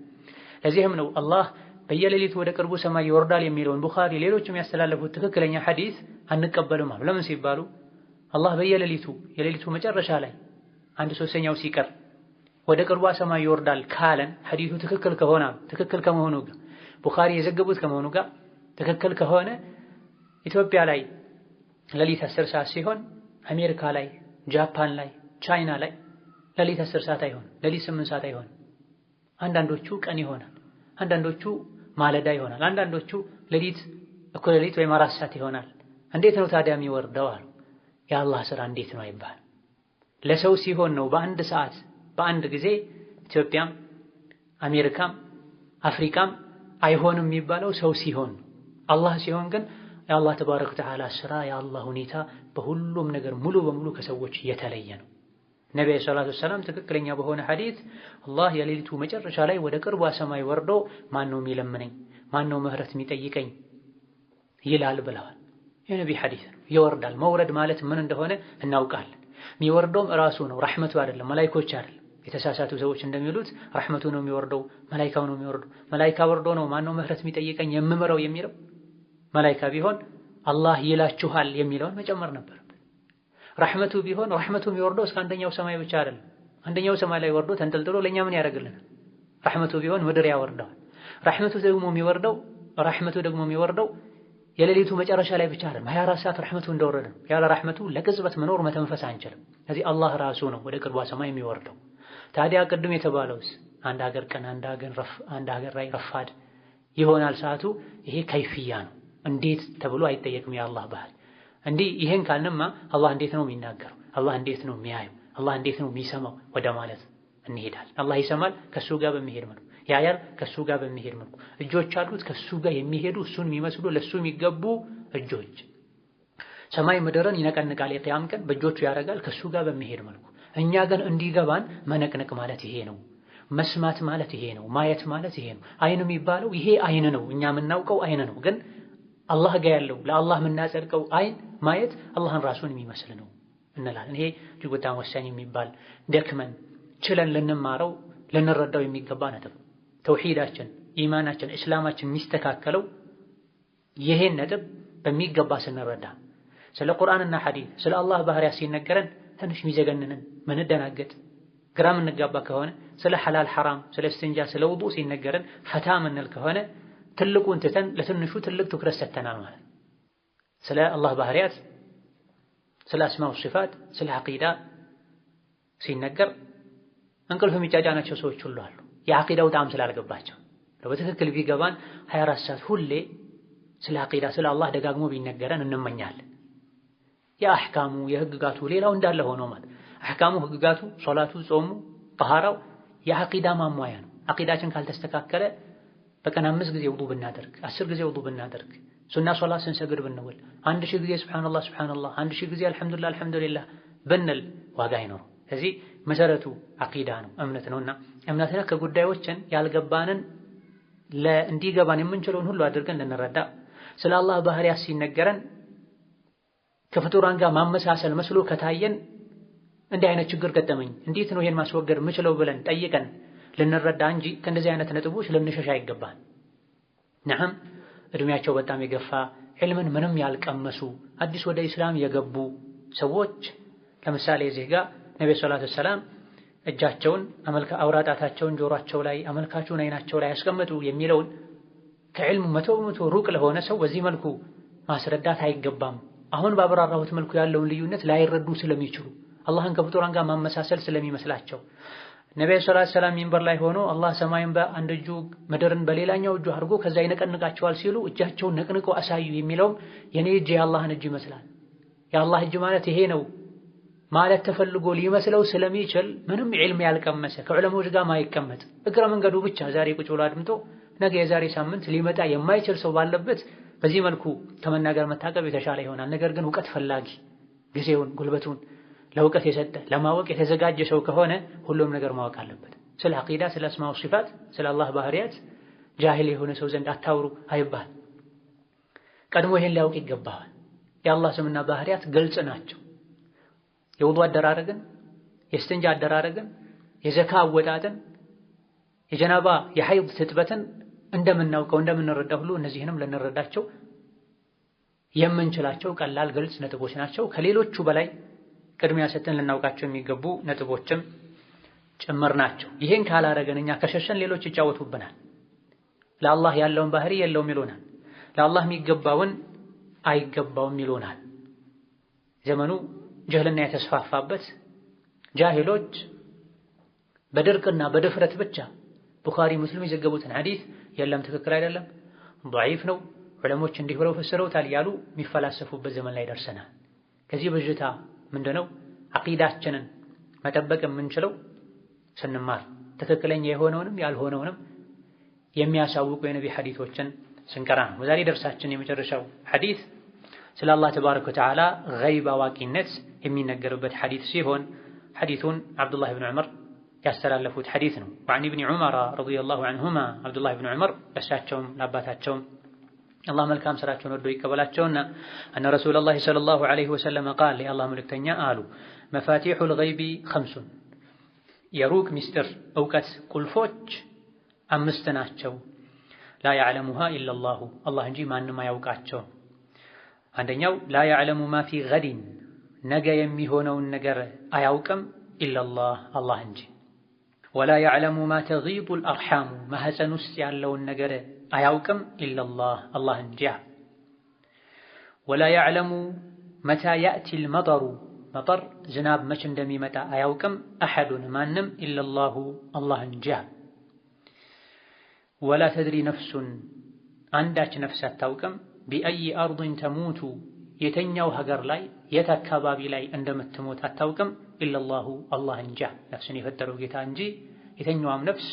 [SPEAKER 1] ለዚህም ነው አላህ በየሌሊቱ ወደ ቅርቡ ሰማይ ይወርዳል የሚለውን ቡኻሪ ሌሎችም ያስተላለፉት ትክክለኛ ሐዲስ አንቀበልም አሉ። ለምን ሲባሉ አላህ የሌሊቱ መጨረሻ ላይ 1/3 ሲቀር ወደ ቅርቧ ሰማይ ይወርዳል ካለን ሐዲሱ ትክክል ከመሆኑ ጋር ቡኻሪ የዘገቡት ከመሆኑ ጋር ትክክል ከሆነ ኢትዮጵያ ላይ ሌሊት 10 ሰዓት ሲሆን አሜሪካ ላይ፣ ጃፓን ላይ፣ ቻይና ላይ ሌሊት 10 ሰዓት አይሆን፣ ሌሊት 8 ሰዓት አይሆን። አንዳንዶቹ ቀን ይሆናል፣ አንዳንዶቹ ማለዳ ይሆናል፣ አንዳንዶቹ እኩለ ሌሊት ወይም 4 ሰዓት ይሆናል። እንዴት ነው ታዲያ የሚወርደው አሉ። የአላህ ስራ እንዴት ነው አይባል። ለሰው ሲሆን ነው በአንድ ሰዓት በአንድ ጊዜ ኢትዮጵያም አሜሪካም አፍሪካም አይሆንም የሚባለው ሰው ሲሆን። አላህ ሲሆን ግን የአላህ ተባረከ ወተዓላ ስራ የአላህ ሁኔታ በሁሉም ነገር ሙሉ በሙሉ ከሰዎች የተለየ ነው። ነብዩ ሰለላሁ ዐለይሂ ወሰለም ትክክለኛ በሆነ ሐዲስ አላህ የሌሊቱ መጨረሻ ላይ ወደ ቅርቧ ሰማይ ወርዶ ማን ነው የሚለምነኝ፣ ማን ነው ምህረት የሚጠይቀኝ ይላል ብለዋል። የነብይ ሐዲስ ነው። ይወርዳል። መውረድ ማለት ምን እንደሆነ እናውቃለን። የሚወርደውም ራሱ ነው፣ ረሕመቱ አይደለም፣ መላእክቶች አይደለም። የተሳሳቱ ሰዎች እንደሚሉት ረሕመቱ ነው የሚወርደው፣ መላኢካው ነው የሚወርደው። መላኢካ ወርዶ ነው ማን ነው ምህረት የሚጠይቀኝ የምምረው የሚለው። መላኢካ ቢሆን አላህ ይላችኋል የሚለውን መጨመር ነበር። ረሕመቱ ቢሆን ረሕመቱ የሚወርደው እስከ አንደኛው ሰማይ ብቻ አይደለም። አንደኛው ሰማይ ላይ ወርዶ ተንጠልጥሎ ለኛ ምን ያደርግልናል? ረሕመቱ ቢሆን ምድር ያወርደዋል። ረሕመቱ ደግሞ የሚወርደው የሌሊቱ መጨረሻ ላይ ብቻ አይደለም። 24 ሰዓት ረሕመቱ እንደወረደ ነው። ያለ ረሕመቱ ለቅጽበት መኖር መተንፈስ አንችልም። ስለዚህ አላህ ራሱ ነው ወደ ቅርቧ ሰማይ የሚወርደው። ታዲያ ቅድም የተባለውስ አንድ ሀገር ቀን አንድ ሀገር ላይ ረፋድ ይሆናል ሰዓቱ። ይሄ ከይፍያ ነው፣ እንዴት ተብሎ አይጠየቅም። የአላህ ባህል እንዲህ ይሄን ካልንማ አላህ እንዴት ነው የሚናገረው? አላህ እንዴት ነው የሚያየው? አላህ እንዴት ነው የሚሰማው? ወደ ማለት እንሄዳለን። አላህ ይሰማል ከሱ ጋር በሚሄድ መልኩ፣ ያያል ከሱ ጋር በሚሄድ መልኩ። እጆች አሉት ከሱ ጋር የሚሄዱ እሱን የሚመስሉ ለሱ የሚገቡ እጆች። ሰማይ ምድርን ይነቀንቃል የቂያም ቀን በእጆቹ ያደርጋል ከሱ ጋር በሚሄድ መልኩ። እኛ ግን እንዲገባን መነቅነቅ ማለት ይሄ ነው፣ መስማት ማለት ይሄ ነው፣ ማየት ማለት ይሄ ነው። አይን የሚባለው ይሄ አይን ነው፣ እኛ የምናውቀው አይን ነው። ግን አላህ ጋር ያለው ለአላህ የምናጸድቀው አይን ማየት አላህን ራሱን የሚመስል ነው እንላለን። ይሄ እጅግ በጣም ወሳኝ የሚባል ደክመን ችለን ልንማረው ልንረዳው የሚገባ ነጥብ። ተውሂዳችን፣ ኢማናችን፣ እስላማችን የሚስተካከለው ይሄን ነጥብ በሚገባ ስንረዳ። ስለ ቁርአንና ሐዲስ ስለ አላህ ባህሪያት ሲነገረን ትንሽ የሚዘገንንን ምንደናገጥ ግራ የምንጋባ ከሆነ ስለ ሐላል ሐራም ስለ እስትንጃ ስለ ውዱእ ሲነገረን ፈታ ምንል ከሆነ ትልቁን ትተን ለትንሹ ትልቅ ትኩረት ሰጥተናል ማለት። ስለ አላህ ባህሪያት ስለ አስማው ሲፋት ስለ ዐቂዳ ሲነገር እንቅልፍ የሚጫጫናቸው ሰዎች ሁሉ አሉ። የዐቂዳው ጣዕም ስላልገባቸው በትክክል ቢገባን 24 ሰዓት ሁሌ ስለ ዐቂዳ ስለ አላህ ደጋግሞ ቢነገረን እንመኛለን። የአሕካሙ የህግጋቱ ሌላው እንዳለ ሆኖ ማለት አሕካሙ ህግጋቱ ሶላቱ ጾሙ ጠሃራው የዐቂዳ ማሟያ ነው። ዐቂዳችን ካልተስተካከለ በቀን 5 ጊዜ ውዱእ ብናደርግ 10 ጊዜ ውዱእ ብናደርግ ሱና ሶላት ስንሰግድ ብንውል 1000 ጊዜ ሱብሃንአላህ ሱብሃንአላህ 1000 ጊዜ አልሐምዱሊላህ አልሐምዱሊላህ ብንል ዋጋ አይኖረው። ስለዚህ መሰረቱ ዐቂዳ ነው እምነት ነውና እምነት ነክ ጉዳዮችን ያልገባንን እንዲገባን የምንችለውን ሁሉ አድርገን እንረዳ። ስለ አላህ ባህሪያት ሲነገረን ከፍጡራን ጋር ማመሳሰል መስሎ ከታየን እንዲህ አይነት ችግር ገጠመኝ እንዴት ነው ይሄን ማስወገድ የምችለው ብለን ጠይቀን ልንረዳ እንጂ ከእንደዚህ አይነት ነጥቦች ልንሸሽ አይገባን። ነዓም እድሜያቸው በጣም የገፋ ዒልምን ምንም ያልቀመሱ አዲስ ወደ ኢስላም የገቡ ሰዎች ለምሳሌ እዚህ ጋር ነብዩ ሰለላሁ ዐለይሂ ወሰለም እጃቸውን አውራጣታቸውን ጆሮአቸው ላይ አመልካቹን አይናቸው ላይ ያስቀምጡ የሚለውን ከዕልሙ 100% ሩቅ ለሆነ ሰው በዚህ መልኩ ማስረዳት አይገባም። አሁን ባብራራሁት መልኩ ያለውን ልዩነት ላይረዱ ስለሚችሉ አላህን ከፍጡራን ጋር ማመሳሰል ስለሚመስላቸው ነብዩ ሰለላሁ ዐለይሂ ወሰለም ሚንበር ላይ ሆኖ አላህ ሰማይን በአንድ እጁ ምድርን በሌላኛው እጁ አድርጎ ከዛ ይነቀንቃቸዋል ሲሉ እጃቸውን ነቅንቀው አሳዩ የሚለው የኔ እጅ የአላህን እጅ ይመስላል የአላህ እጅ ማለት ይሄ ነው ማለት ተፈልጎ ሊመስለው ስለሚችል ምንም ዒልም ያልቀመሰ ከዑለሞች ጋር ማይቀመጥ እግረ መንገዱ ብቻ ዛሬ ቁጭ ብሎ አድምጦ ነገ የዛሬ ሳምንት ሊመጣ የማይችል ሰው ባለበት በዚህ መልኩ ከመናገር መታቀብ የተሻለ ይሆናል። ነገር ግን ዕውቀት ፈላጊ ጊዜውን ጉልበቱን ለዕውቀት የሰጠ ለማወቅ የተዘጋጀ ሰው ከሆነ ሁሉም ነገር ማወቅ አለበት። ስለ ዐቂዳ ስለ አስማው ሲፋት ስለ አላህ ባህሪያት ጃሂል የሆነ ሰው ዘንድ አታውሩ አይባል። ቀድሞ ይሄን ሊያውቅ ይገባዋል። የአላህ ስምና ባህሪያት ግልጽ ናቸው። የውዱእ አደራረግን የእስትንጃ አደራረግን የዘካ አወጣጥን የጀናባ የሐይድ ትጥበትን እንደምናውቀው እንደምንረዳ ሁሉ እነዚህንም ልንረዳቸው የምንችላቸው ቀላል ግልጽ ነጥቦች ናቸው። ከሌሎቹ በላይ ቅድሚያ ሰጥተን ልናውቃቸው የሚገቡ ነጥቦችም ጭምር ናቸው። ይሄን ካላረገን እኛ ከሸሸን ሌሎች ይጫወቱብናል። ለአላህ ያለውን ባህሪ የለውም ይሉናል። ለአላህ የሚገባውን አይገባውም ይሉናል። ዘመኑ ጀህልና የተስፋፋበት ጃሂሎች በድርቅና በድፍረት ብቻ ቡኻሪ ሙስሊም የዘገቡትን ሐዲስ የለም ትክክል አይደለም ضعيف ነው ዑለሞች እንዲህ ብለው ፈስረውታል ያሉ የሚፈላሰፉበት ዘመን ላይ ደርሰናል። ከዚህ በሽታ ምንድነው ዐቂዳችንን መጠበቅ የምንችለው ስንማር ትክክለኛ የሆነውንም ያልሆነውንም የሚያሳውቁ የነቢ ሐዲሶችን ስንቀራ ነው። በዛሬ ደርሳችን የመጨረሻው ሐዲስ ስለ አላህ ተባረከ ወተዓላ ገይብ አዋቂነት የሚነገርበት ሐዲስ ሲሆን ሐዲሱን አብዱላህ ብን ዑመር ያስተላለፉት ሐዲስ ነው። ወዐን ኢብኒ ዑመር ረዲየላሁ ዐንሁማ አብዱላህ ብን ዑመር ለእሳቸውም ለአባታቸውም አላህ መልካም ስራቸውን ወዶ ይቀበላቸውና አነ ረሱለላህ ሰለላሁ ዐለይሂ ወሰለም ቃል የአላህ መልእክተኛ አሉ መፋቲሑል ገይቢ ኸምሱን የሩቅ ሚስጥር እውቀት ቁልፎች 5 ናቸው። ላ ያዕለሙሃ ኢለላሁ አላህ እንጂ ማንም አያውቃቸው። አንደኛው ላ ያዕለሙ ማ ፊ ገዲን ነገ የሚሆነውን ነገር አያውቅም ኢለላህ አላህ እንጂ። ወላ ያዕለሙ ማ ተጊዱል አርሓሙ ማህፀን ውስጥ ያለውን ነገር አያውቅም ኢለላህ አላህ እንጂ። ወላ ያዕለሙ መታ ያእቲል መጠሩ መጠር ዝናብ መች እንደሚመጣ አያውቅም አሐዱን ማንም ኢለላሁ አላህ እንጂ። ወላ ተድሪ ነፍሱን አንዳች ነፍስ አታውቅም ቢአይ አርድን ተሙቱ የተኛው ሀገር ላይ የት አካባቢ ላይ እንደምትሞት አታውቅም ኢለላሁ አላህ እንጂ። ነፍስን የፈጠረው ጌታ እንጂ የተኛዋም ነፍስ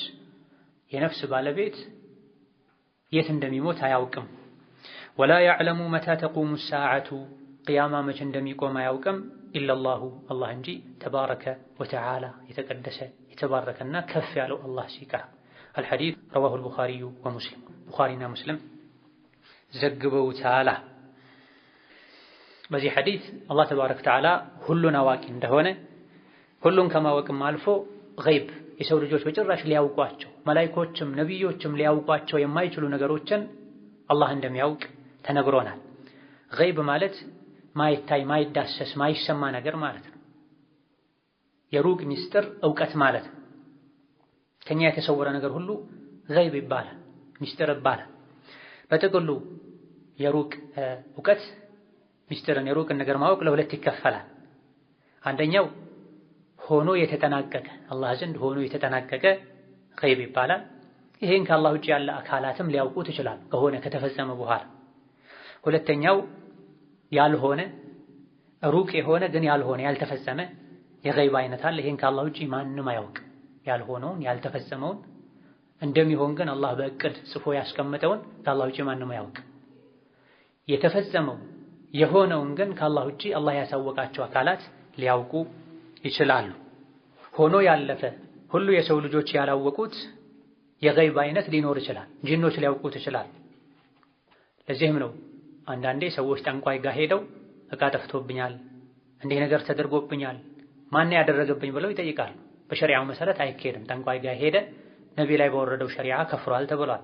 [SPEAKER 1] የነፍስ ባለቤት የት እንደሚሞት አያውቅም። ወላ ያዕለሙ መታ ተቁሙ ሰዓቱ ቅያማ መች እንደሚቆም አያውቅም ኢለላሁ አላህ እንጂ። ተባረከ ወተዓላ የተቀደሰ የተባረከና ከፍ ያለው አላህ ሲቀር። አልሐዲስ ረዋሁል ቡኻሪዩ ወሙስሊም ቡኻሪና ሙስሊም ዘግበውታል። በዚህ ሐዲስ አላህ ተባረከ ወተዓላ ሁሉን አዋቂ እንደሆነ ሁሉን ከማወቅም አልፎ ገይብ የሰው ልጆች በጭራሽ ሊያውቋቸው መላኢኮችም ነቢዮችም ሊያውቋቸው የማይችሉ ነገሮችን አላህ እንደሚያውቅ ተነግሮናል። ገይብ ማለት ማይታይ ማይዳሰስ ማይሰማ ነገር ማለት ነው። የሩቅ ሚስጥር እውቀት ማለት ነው። ከኛ የተሰወረ ነገር ሁሉ ገይብ ይባላል፣ ሚስጥር ይባላል። በጥቅሉ የሩቅ እውቀት ሚስጥርን የሩቅን ነገር ማወቅ ለሁለት ይከፈላል። አንደኛው ሆኖ የተጠናቀቀ አላህ ዘንድ ሆኖ የተጠናቀቀ ገይብ ይባላል። ይሄን ከአላህ ውጭ ያለ አካላትም ሊያውቁት ይችላሉ ከሆነ ከተፈጸመ በኋላ። ሁለተኛው ያልሆነ ሩቅ የሆነ ግን ያልሆነ ያልተፈጸመ የገይብ አይነት አለ። ይሄን ከአላህ ውጭ ማንም አያውቅ። ያልሆነውን ያልተፈጸመውን እንደሚሆን ግን አላህ በእቅድ ጽፎ ያስቀመጠውን ከአላህ ውጭ ማንም አያውቅ። የተፈጸመው የሆነውን ግን ከአላህ ውጭ አላህ ያሳወቃቸው አካላት ሊያውቁ ይችላሉ። ሆኖ ያለፈ ሁሉ የሰው ልጆች ያላወቁት የገይብ አይነት ሊኖር ይችላል። ጂኖች ሊያውቁት ይችላል። ለዚህም ነው አንዳንዴ ሰዎች ጠንቋይ ጋር ሄደው እቃ ጠፍቶብኛል፣ እንዲህ ነገር ተደርጎብኛል፣ ማን ያደረገብኝ ብለው ይጠይቃሉ። በሸሪዓው መሰረት አይካሄድም። ጠንቋይ ጋር ሄደ ነቢ ላይ በወረደው ሸሪዓ ከፍሯል ተብሏል።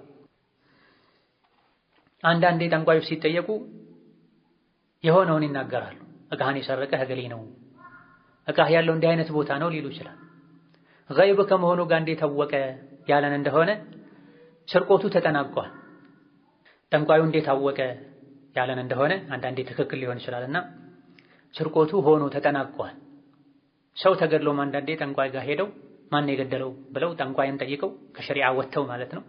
[SPEAKER 1] አንዳንዴ ጠንቋዮች ሲጠየቁ የሆነውን ይናገራሉ። እቃህን የሰረቀህ እገሌ ነው፣ እቃህ ያለው እንዲህ አይነት ቦታ ነው ሊሉ ይችላል። ገይብ ከመሆኑ ጋር እንዴት ታወቀ ያለን እንደሆነ ስርቆቱ ተጠናቋል። ጠንቋዩ እንዴት ታወቀ ያለን እንደሆነ አንዳንዴ ትክክል ሊሆን ይችላልና ስርቆቱ ሆኖ ተጠናቋል። ሰው ተገድሎም አንዳንዴ ጠንቋይ ጋር ሄደው ማን የገደለው ብለው ጠንቋይን ጠይቀው ከሸሪዓ ወጥተው ማለት ነው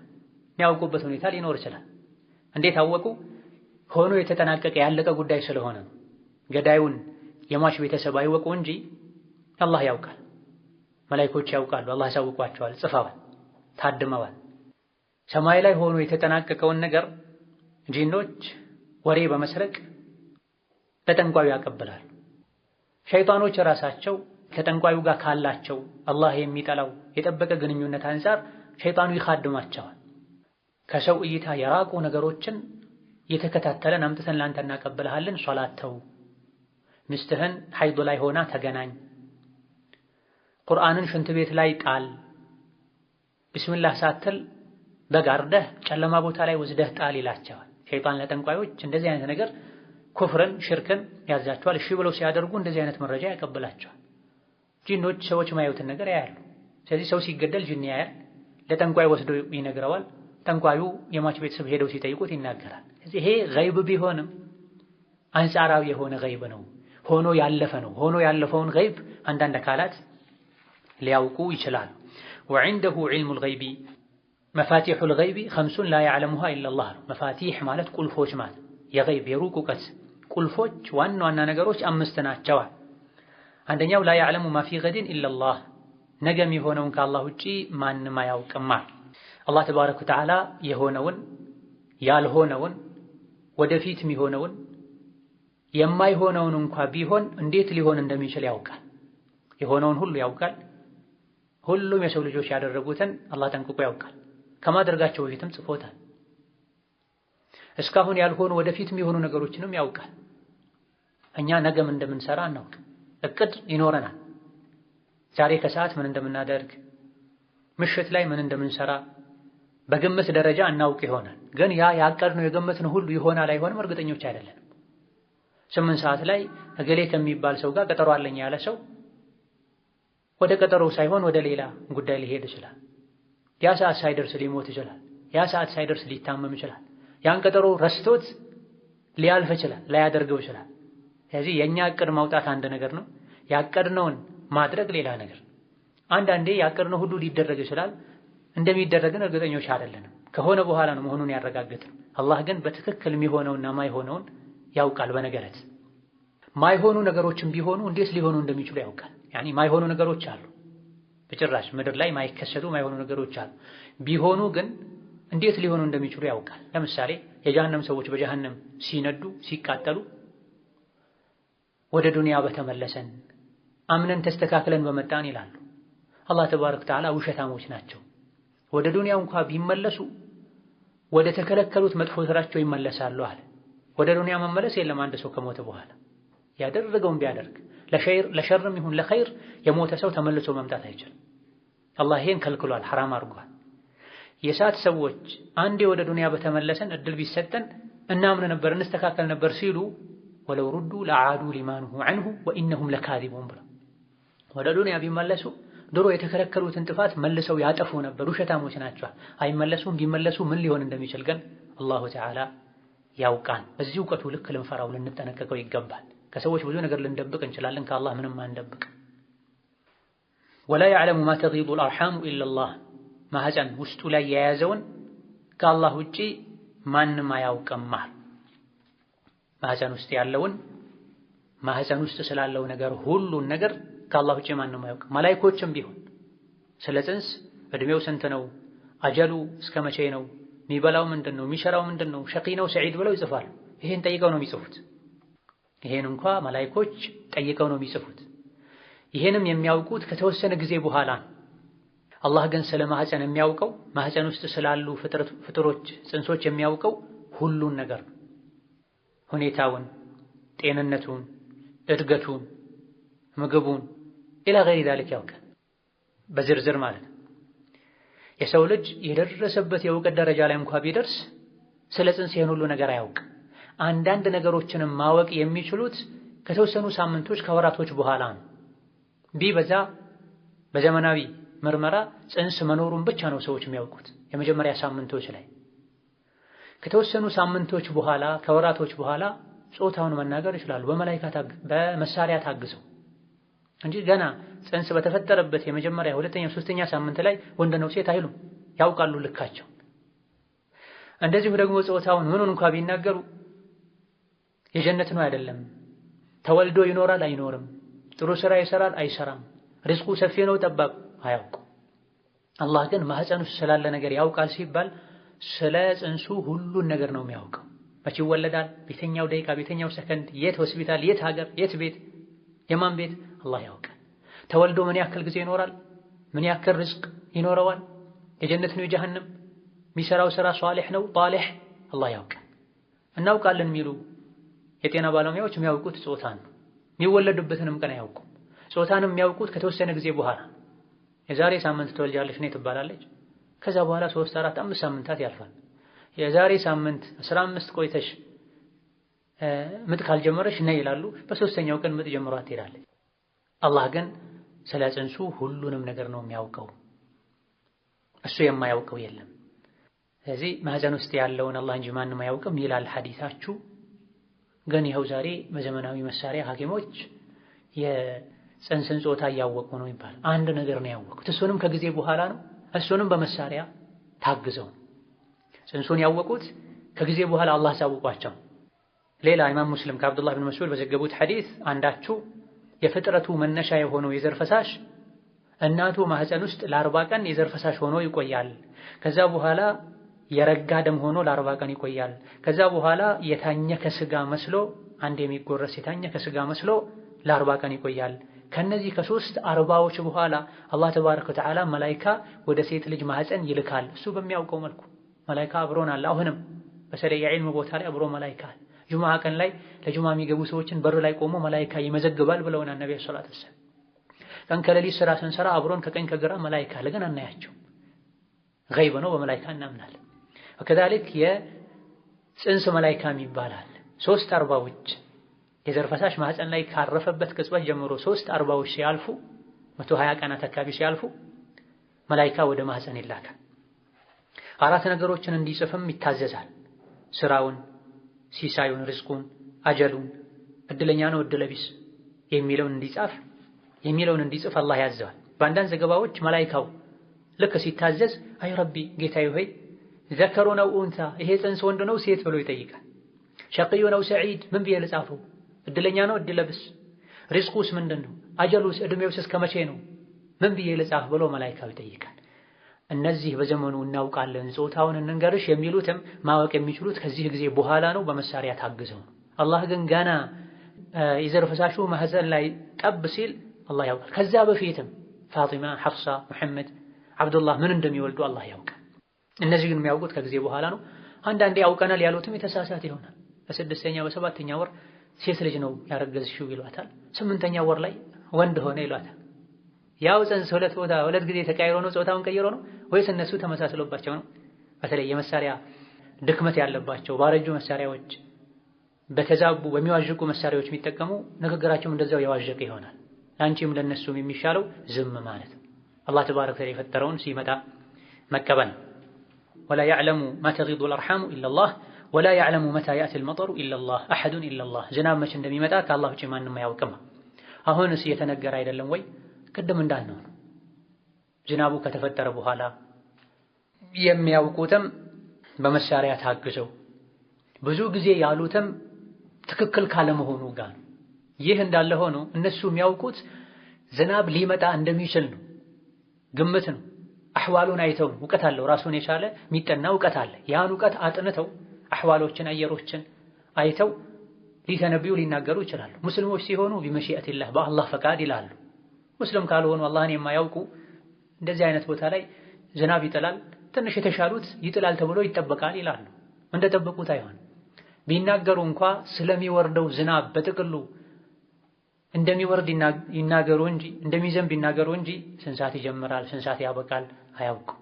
[SPEAKER 1] የሚያውቁበት ሁኔታ ሊኖር ይችላል። እንዴት ታወቁ? ሆኖ የተጠናቀቀ ያለቀ ጉዳይ ስለሆነ ነው። ገዳዩን የሟች ቤተሰብ አይወቁ እንጂ አላህ ያውቃል፣ መላእክቶች ያውቃሉ፣ አላህ ያሳውቋቸዋል፣ ጽፈዋል፣ ታድመዋል። ሰማይ ላይ ሆኖ የተጠናቀቀውን ነገር ጂኖች ወሬ በመስረቅ ለጠንቋዩ ያቀብላሉ። ሸይጣኖች ራሳቸው ከጠንቋዩ ጋር ካላቸው አላህ የሚጠላው የጠበቀ ግንኙነት አንፃር ሸይጣኑ ይኻድማቸዋል። ከሰው እይታ የራቁ ነገሮችን የተከታተለን አምጥተን ላንተ እናቀብልሃለን፣ ሶላት ተው፣ ሚስትህን ሐይድ ላይ ሆና ተገናኝ፣ ቁርአንን ሽንት ቤት ላይ ጣል፣ ቢስሚላህ ሳትል በጋርደህ ጨለማ ቦታ ላይ ወስደህ ጣል ይላቸዋል። ሸይጣን ለጠንቋዮች እንደዚህ አይነት ነገር ኩፍርን ሽርክን ያዛቸዋል። እሺ ብለው ሲያደርጉ እንደዚህ አይነት መረጃ ያቀብላቸዋል። ጂኖች ሰዎች ማየቱን ነገር ያያሉ። ስለዚህ ሰው ሲገደል ጂን ያያል፣ ለጠንቋይ ወስዶ ይነግረዋል። ጠንቋዩ የሟች ቤተሰብ ሄደው ሲጠይቁት ይናገራል። ስለዚህ ይሄ ገይብ ቢሆንም አንጻራዊ የሆነ ገይብ ነው፣ ሆኖ ያለፈ ነው። ሆኖ ያለፈውን ገይብ አንዳንድ አካላት ሊያውቁ ይችላሉ። ወዐንደሁ ዒልሙል ገይቢ መፋቲሑል ገይቢ ኸምሱን ላ ያዕለሙሃ ኢለላህ ነው። መፋቲሕ ማለት ቁልፎች ማለት የገይብ የሩቅ እውቀት ቁልፎች ዋና ዋና ነገሮች 5 ናቸዋል። አንደኛው ላ ያዕለሙ ማ ፊ ገድን ኢለላህ፣ ነገ የሚሆነውን ከአላህ ውጪ ማንም አያውቅም። አላህ ተባረከ ወተዓላ የሆነውን ያልሆነውን ወደፊት የሚሆነውን የማይሆነውን እንኳ ቢሆን እንዴት ሊሆን እንደሚችል ያውቃል። የሆነውን ሁሉ ያውቃል። ሁሉም የሰው ልጆች ያደረጉትን አላህ ጠንቅቆ ያውቃል። ከማድረጋቸው በፊትም ጽፎታል። እስካሁን ያልሆኑ ወደፊት የሚሆኑ ነገሮችንም ያውቃል። እኛ ነገም እንደምንሰራ እናውቅ፣ እቅድ ይኖረናል። ዛሬ ከሰዓት ምን እንደምናደርግ፣ ምሽት ላይ ምን እንደምንሰራ በግምት ደረጃ እናውቅ ይሆናል። ግን ያ ያቀድነው የገመትነው ሁሉ ይሆናል አይሆንም እርግጠኞች አይደለንም። 8 ሰዓት ላይ እገሌ ከሚባል ሰው ጋር ቀጠሮ አለኝ ያለ ሰው ወደ ቀጠሮው ሳይሆን ወደ ሌላ ጉዳይ ሊሄድ ይችላል። ያ ሰዓት ሳይደርስ ሊሞት ይችላል። ያ ሰዓት ሳይደርስ ሊታመም ይችላል። ያን ቀጠሮ ረስቶት ሊያልፍ ይችላል፣ ላያደርገው ይችላል። ስለዚህ የኛ እቅድ ማውጣት አንድ ነገር ነው፣ ያቀድነውን ማድረግ ሌላ ነገር። አንዳንዴ ያቀድነው ሁሉ ሊደረግ ይችላል፣ እንደሚደረግን እርግጠኞች አይደለንም። ከሆነ በኋላ ነው መሆኑን ያረጋግጥን። አላህ ግን በትክክል የሚሆነውና ማይሆነውን ያውቃል። በነገረት ማይሆኑ ነገሮችን ቢሆኑ እንዴት ሊሆኑ እንደሚችሉ ያውቃል። ያኒ ማይሆኑ ነገሮች አሉ፣ በጭራሽ ምድር ላይ ማይከሰቱ ማይሆኑ ነገሮች አሉ። ቢሆኑ ግን እንዴት ሊሆኑ እንደሚችሉ ያውቃል። ለምሳሌ የጀሃነም ሰዎች በጀሃነም ሲነዱ ሲቃጠሉ ወደ ዱንያ በተመለሰን አምነን ተስተካክለን በመጣን ይላሉ። አላህ ተባረከ ወተዓላ ውሸታሞች ናቸው። ወደ ዱንያው እንኳ ቢመለሱ ወደ ተከለከሉት መጥፎ ስራቸው ይመለሳሉ አለ። ወደ ዱንያ መመለስ የለም አንድ ሰው ከሞተ በኋላ ያደረገውን ቢያደርግ ለሸርም ይሁን ለኸይር የሞተ ሰው ተመልሶ መምጣት አይችልም። አላህ ይሄን ከልክሏል፣ ሐራም አድርጓል። የሳት ሰዎች አንዴ ወደ ዱንያ በተመለሰን እድል ቢሰጠን እናምን ነበር እንስተካከል ነበር ሲሉ ወለው ሩዱ ለዓዱ ሊማንሁ ዐንሁ ወኢነሁም ለካዚቡን ብለው ወደ ዱንያ ቢመለሱ ድሮ የተከለከሉትን ጥፋት መልሰው ያጠፉ ነበር። ውሸታሞች ናቸው። አይመለሱም። ቢመለሱ ምን ሊሆን እንደሚችል ግን አላሁ ተዓላ ያውቃል። በዚህ እውቀቱ ልክ ልንፈራው ልንጠነቀቀው ይገባል። ከሰዎች ብዙ ነገር ልንደብቅ እንችላለን፣ ከአላህ ምንም አንደብቅ። ወላ ያዕለሙ ማ ተጊዱ አልአርሓሙ ኢለላህ፣ ማህፀን ውስጡ ላይ የያዘውን ከአላህ ውጪ ማንም አያውቅም። ማህፀን ውስጥ ያለውን ማህፀን ውስጥ ስላለው ነገር ሁሉን ነገር ከአላህ ውጪ ማንም አያውቅም። መላኢኮችም ቢሆን ስለ ጽንስ እድሜው ስንት ነው፣ አጀሉ እስከ መቼ ነው፣ የሚበላው ምንድነው፣ የሚሸራው ምንድነው፣ ሸቂ ነው ሰዒድ ብለው ይጽፋሉ። ይሄን ጠይቀው ነው የሚጽፉት። ይሄን እንኳ መላኢኮች ጠይቀው ነው የሚጽፉት። ይሄንም የሚያውቁት ከተወሰነ ጊዜ በኋላ። አላህ ግን ስለ ማህፀን የሚያውቀው ማህፀን ውስጥ ስላሉ ፍጥሮች ጽንሶች የሚያውቀው ሁሉን ነገር ነው። ሁኔታውን፣ ጤንነቱን፣ እድገቱን፣ ምግቡን ኢላ ገይሪ ዛሊክ ያውቃል በዝርዝር ማለት ነው። የሰው ልጅ የደረሰበት የእውቀት ደረጃ ላይ እንኳ ቢደርስ ስለ ጽንስ ይሄን ሁሉ ነገር አያውቅም። አንዳንድ ነገሮችንም ማወቅ የሚችሉት ከተወሰኑ ሳምንቶች ከወራቶች በኋላ ነው። ቢበዛ በዘመናዊ ምርመራ ጽንስ መኖሩን ብቻ ነው ሰዎች የሚያውቁት የመጀመሪያ ሳምንቶች ላይ። ከተወሰኑ ሳምንቶች በኋላ ከወራቶች በኋላ ጾታውን መናገር ይችላሉ በመሳሪያ ታግዘው እንጂ ገና ጽንስ በተፈጠረበት የመጀመሪያ ሁለተኛ ሶስተኛ ሳምንት ላይ ወንድ ነው ሴት አይሉም፣ ያውቃሉ ልካቸው። እንደዚሁ ደግሞ ጾታውን ምኑን እንኳን ቢናገሩ የጀነት ነው አይደለም፣ ተወልዶ ይኖራል አይኖርም፣ ጥሩ ስራ ይሰራል አይሰራም፣ ሪዝቁ ሰፊ ነው ጠባብ አያውቁ። አላህ ግን ማህፀን ውስጥ ስላለ ነገር ያውቃል ሲባል ስለ ጽንሱ ሁሉን ነገር ነው የሚያውቀው። መቼ ይወለዳል፣ በየትኛው ደቂቃ፣ በየትኛው ሰከንድ፣ የት ሆስፒታል፣ የት ሀገር፣ የት ቤት፣ የማን ቤት አላህ ያውቃል። ተወልዶ ምን ያክል ጊዜ ይኖራል፣ ምን ያክል ርዝቅ ይኖረዋል፣ የጀነት ነው የጀሃነም፣ የሚሰራው ስራ ሷሊህ ነው ጣሊህ፣ አላህ ያውቃል። እናውቃለን የሚሉ የጤና ባለሙያዎች የሚያውቁት ጾታን ነው። የሚወለዱበትንም ቀን አያውቁም። ጾታንም የሚያውቁት ከተወሰነ ጊዜ በኋላ የዛሬ ሳምንት ትወልጃለሽ ነይ ትባላለች። ከዛ በኋላ 3 4 5 ሳምንታት ያልፋል። የዛሬ ሳምንት 15 ቆይተሽ ምጥ ካልጀመረሽ ነይ ይላሉ። በሶስተኛው ቀን ምጥ ጀምሯት ትሄዳለች። አላህ ግን ስለ ጽንሱ ሁሉንም ነገር ነው የሚያውቀው። እሱ የማያውቀው የለም። ስለዚህ ማህፀን ውስጥ ያለውን አላህ እንጂ ማንም አያውቅም ይላል ሐዲሳችሁ። ግን ይኸው ዛሬ በዘመናዊ መሳሪያ ሐኪሞች የጽንስን ጾታ እያወቁ ነው ይባላል። አንድ ነገር ነው ያወቁት፣ እሱንም ከጊዜ በኋላ ነው፣ እሱንም በመሳሪያ ታግዘው። ጽንሱን ያወቁት ከጊዜ በኋላ አላህ ሳውቋቸው። ሌላ ኢማም ሙስሊም ከአብዱላህ ብን መስዑድ በዘገቡት ሐዲስ አንዳችሁ የፍጥረቱ መነሻ የሆነው የዘር ፈሳሽ እናቱ ማህፀን ውስጥ ለ40 ቀን የዘር ፈሳሽ ሆኖ ይቆያል። ከዛ በኋላ የረጋ ደም ሆኖ ለ40 ቀን ይቆያል። ከዛ በኋላ የታኘከ ስጋ መስሎ አንድ የሚጎረስ የታኘከ ስጋ መስሎ ለ40 ቀን ይቆያል። ከነዚህ ከ3 40ዎች በኋላ አላህ ተባረከ ወተዓላ መላኢካ ወደ ሴት ልጅ ማህፀን ይልካል። እሱ በሚያውቀው መልኩ መላኢካ አብሮን አለ። አሁንም በተለይ የዒልም ቦታ ላይ አብሮ መላኢካ አለ። ጁምዓ ቀን ላይ ለጁምዓ የሚገቡ ሰዎችን በር ላይ ቆሞ መላኢካ ይመዘግባል ብለውና ነብዩ ሰለላሁ ዐለይሂ ወሰለም። ቀን ከሌሊት ስራ ስንሰራ አብሮን ከቀኝ ከግራ መላኢካ አለ፣ ግን አናያቸው። ገይብ ነው፣ በመላኢካ እናምናለን። ወከዛሊክ የጽንስ መላኢካ ይባላል። 3 40ዎች የዘር ፈሳሽ ማህፀን ላይ ካረፈበት ቅጽበት ጀምሮ 3 40ዎች ሲያልፉ 120 ቀናት አካባቢ ሲያልፉ መላኢካ ወደ ማህፀን ይላካል። 4 ነገሮችን እንዲጽፍም ይታዘዛል። ስራውን፣ ሲሳዩን፣ ርዝቁን፣ አጀሉን፣ እድለኛ ነው እድለቢስ የሚለውን እንዲጽፍ አላህ ያዘዋል። በአንዳንድ ዘገባዎች መላኢካው ልክ ሲታዘዝ አይ ረቢ ጌታዬ ሆይ ዘከሩ ነው ኡንታ ይሄ ጽንስ ወንድ ነው ሴት ብሎ ይጠይቃል። ሸቂዩ ነው ሰዒድ ምን ብዬ ልጻፈው? እድለኛ ነው እድለቢስ? ሪዝቁስ ምንድነው? አጀሉስ እድሜውስ እስከ መቼ ነው? ምን ብዬ ልጻፍ ብሎ መላኢካው ይጠይቃል። እነዚህ በዘመኑ እናውቃለን ጾታውን እንንገርሽ የሚሉትም ማወቅ የሚችሉት ከዚህ ጊዜ በኋላ ነው፣ በመሳሪያ ታግዘው። አላህ ግን ገና የዘር ፈሳሹ ማህፀን ላይ ጠብ ሲል አላህ ያውቃል። ከዛ በፊትም ፋጢማ፣ ሐፍሳ፣ ሙሐመድ፣ አብዱላህ ምን እንደሚወልዱ አላህ ያውቃል። እነዚህ ግን የሚያውቁት ከጊዜ በኋላ ነው። አንዳንዴ ያውቀናል ያሉትም የተሳሳተ ይሆናል። በ6ኛ በ7ኛ ወር ሴት ልጅ ነው ያረገዝሽው ይሏታል። 8ኛ ወር ላይ ወንድ ሆነ ይሏታል። ያው ጽንስ 2 ጊዜ ተቀይሮ ነው ጾታውን ቀይሮ ነው ወይስ እነሱ ተመሳስሎባቸው ነው? በተለይ የመሳሪያ ድክመት ያለባቸው ባረጁ መሳሪያዎች በተዛቡ በሚዋዥቁ መሳሪያዎች የሚጠቀሙ ንግግራቸውም እንደዛው የዋዠቀ ይሆናል። ላንቺም ለነሱም የሚሻለው ዝም ማለት አላህ ተባረከ ወተዓላ የፈጠረውን ሲመጣ መቀበል። ወላ يعلم ما تغيض الارحام الا الله ولا يعلم متى ياتي المطر الا الله احد الا الله ዝናብ መቼ እንደሚመጣ ከአላህ ውጪ ማንም አያውቅም። አሁንስ እየተነገረ አይደለም ወይ? ቅድም እንዳልነው ነው። ዝናቡ ከተፈጠረ በኋላ የሚያውቁትም በመሳሪያ ታግዘው ብዙ ጊዜ ያሉትም ትክክል ካለመሆኑ ጋር ነው። ይህ እንዳለ ሆኖ እነሱ የሚያውቁት ዝናብ ሊመጣ እንደሚችል ነው፣ ግምት ነው። አህዋሉን አይተው እውቀት አለው፣ ራሱን የቻለ የሚጠና እውቀት አለ። ያን እውቀት አጥንተው አህዋሎችን አየሮችን አይተው ሊተነብዩ ሊናገሩ ይችላሉ። ሙስሊሞች ሲሆኑ ቢመሺአቲላህ በአላህ ፈቃድ ይላሉ። ሙስሊም ካልሆኑ አላህን የማያውቁ እንደዚህ አይነት ቦታ ላይ ዝናብ ይጥላል፣ ትንሽ የተሻሉት ይጥላል ተብሎ ይጠበቃል ይላሉ። እንደጠበቁት አይሆንም። ቢናገሩ እንኳ ስለሚወርደው ዝናብ በጥቅሉ እንደሚወርድ ይናገሩ እንጂ እንደሚዘንብ ይናገሩ እንጂ ስንት ሰዓት ይጀምራል ስንት ሰዓት ያበቃል አያውቁም።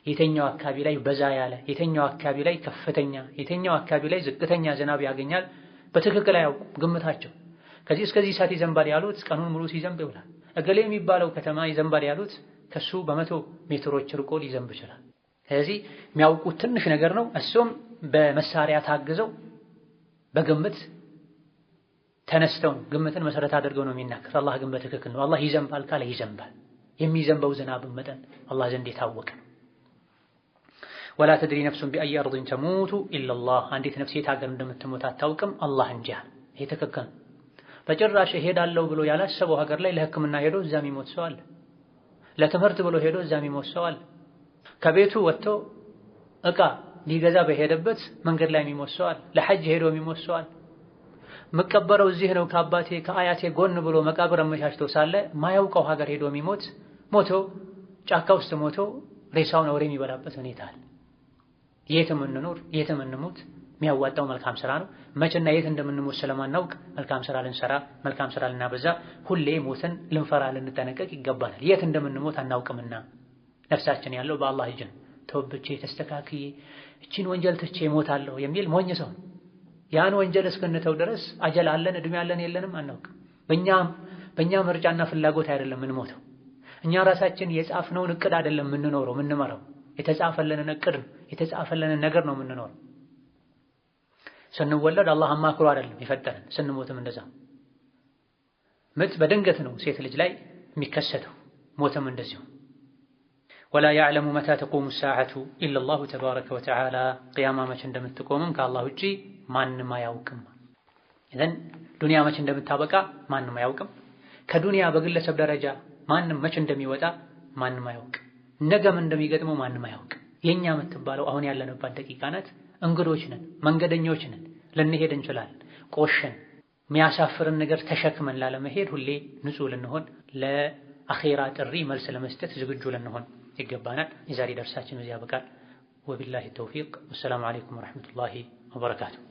[SPEAKER 1] የተኛው አካባቢ ላይ በዛ ያለ፣ የተኛው አካባቢ ላይ ከፍተኛ፣ የተኛው አካባቢ ላይ ዝቅተኛ ዝናብ ያገኛል በትክክል አያውቁም። ግምታቸው ከዚህ እስከዚህ ሰዓት ይዘንባል ያሉት ቀኑን ሙሉ ሲዘንብ ይውላል። እገሌ የሚባለው ከተማ ይዘንባል ያሉት ከሱ በመቶ ሜትሮች ርቆ ሊዘንብ ይችላል። ስለዚህ የሚያውቁት ትንሽ ነገር ነው። እሱም በመሳሪያ ታግዘው በግምት ተነስተው ግምትን መሰረት አድርገው ነው የሚናገር። አላህ ግን በትክክል ነው። አላህ ይዘንባል ካለ ይዘንባል። የሚዘንበው ዝናብ መጠን አላህ ዘንድ የታወቀ ነው። ወላ ተድሪ ነፍሱን ቢአይ አርድን ተሙቱ ኢላላህ፣ አንዲት ነፍስ የት ሀገር እንደምትሞት አታውቅም አላህ እንጂ። ይሄ ትክክል ነው። በጭራሽ እሄዳለሁ ብሎ ያላሰበው ሀገር ላይ ለሕክምና ሄዶ እዛ የሚሞት ሰው አለ። ለትምህርት ብሎ ሄዶ እዛ የሚሞት ሰው አለ። ከቤቱ ወጥቶ ዕቃ ሊገዛ በሄደበት መንገድ ላይ የሚሞት ሰው አለ። ለሐጅ ሄዶ የሚሞት ሰው አለ። መቀበረው እዚህ ነው ከአባቴ ከአያቴ ጎን ብሎ መቃብር አመቻችቶ ሳለ ማያውቀው ሀገር ሄዶ የሚሞት ሞቶ ጫካ ውስጥ ሞቶ ሬሳውን አውሬ የሚበላበት ሁኔታ አለ። የትም እንኑር የትም እንሙት የሚያዋጣው መልካም ስራ ነው። መቼና የት እንደምንሞት ስለማናውቅ መልካም ስራ ልንሰራ መልካም ስራ ልናበዛ፣ ሁሌ ሞትን ልንፈራ ልንጠነቀቅ ይገባናል። የት እንደምንሞት አናውቅምና ነፍሳችን ያለው በአላህ እጅ ነው። ተወብቼ ተስተካክዬ እቺን ወንጀል ትቼ እሞታለሁ የሚል ሞኝ ሰው ያን ወንጀል እስክንተው ድረስ አጀል አለን እድሜ አለን የለንም አናውቅም። በእኛ ምርጫና ፍላጎት አይደለም የምንሞተው። እኛ ራሳችን የጻፍነውን እቅድ አይደለም የምንኖረው የምንመራው፣ የተጻፈለንን እቅድ ነው የተጻፈለንን ነገር ነው የምንኖረው። ስንወለድ አላህ አማክሮ አይደለም የፈጠረን፣ ስንሞትም እንደዛ። ምጥ በድንገት ነው ሴት ልጅ ላይ የሚከሰተው፣ ሞትም እንደዚሁ። ወላ ያዕለሙ መታ ተቁሙ ሰዓቱ ኢለላሁ ተባረከ ወተዓላ፣ ቅያማ መቼ እንደምትቆምም ከአላህ ውጪ ማንም አያውቅም። ኢዘን ዱንያ መቼ እንደምታበቃ ማንም አያውቅም። ከዱንያ በግለሰብ ደረጃ ማንም መቼ እንደሚወጣ ማንም አያውቅም። ነገም እንደሚገጥመው ማንም አያውቅም። የኛ የምትባለው አሁን ያለንባት ደቂቃ ናት። እንግዶች ነን፣ መንገደኞች ነን። ልንሄድ እንችላለን። ቆሸን የሚያሳፍርን ነገር ተሸክመን ላለመሄድ ሁሌ ንጹህ ልንሆን፣ ለአኼራ ጥሪ መልስ ለመስጠት ዝግጁ ልንሆን ይገባናል። የዛሬ ደርሳችን እዚህ ያበቃል። ወቢላሂ ተውፊቅ። ወሰላሙ አለይኩም ወረሕመቱላሂ ወበረካቱሁ።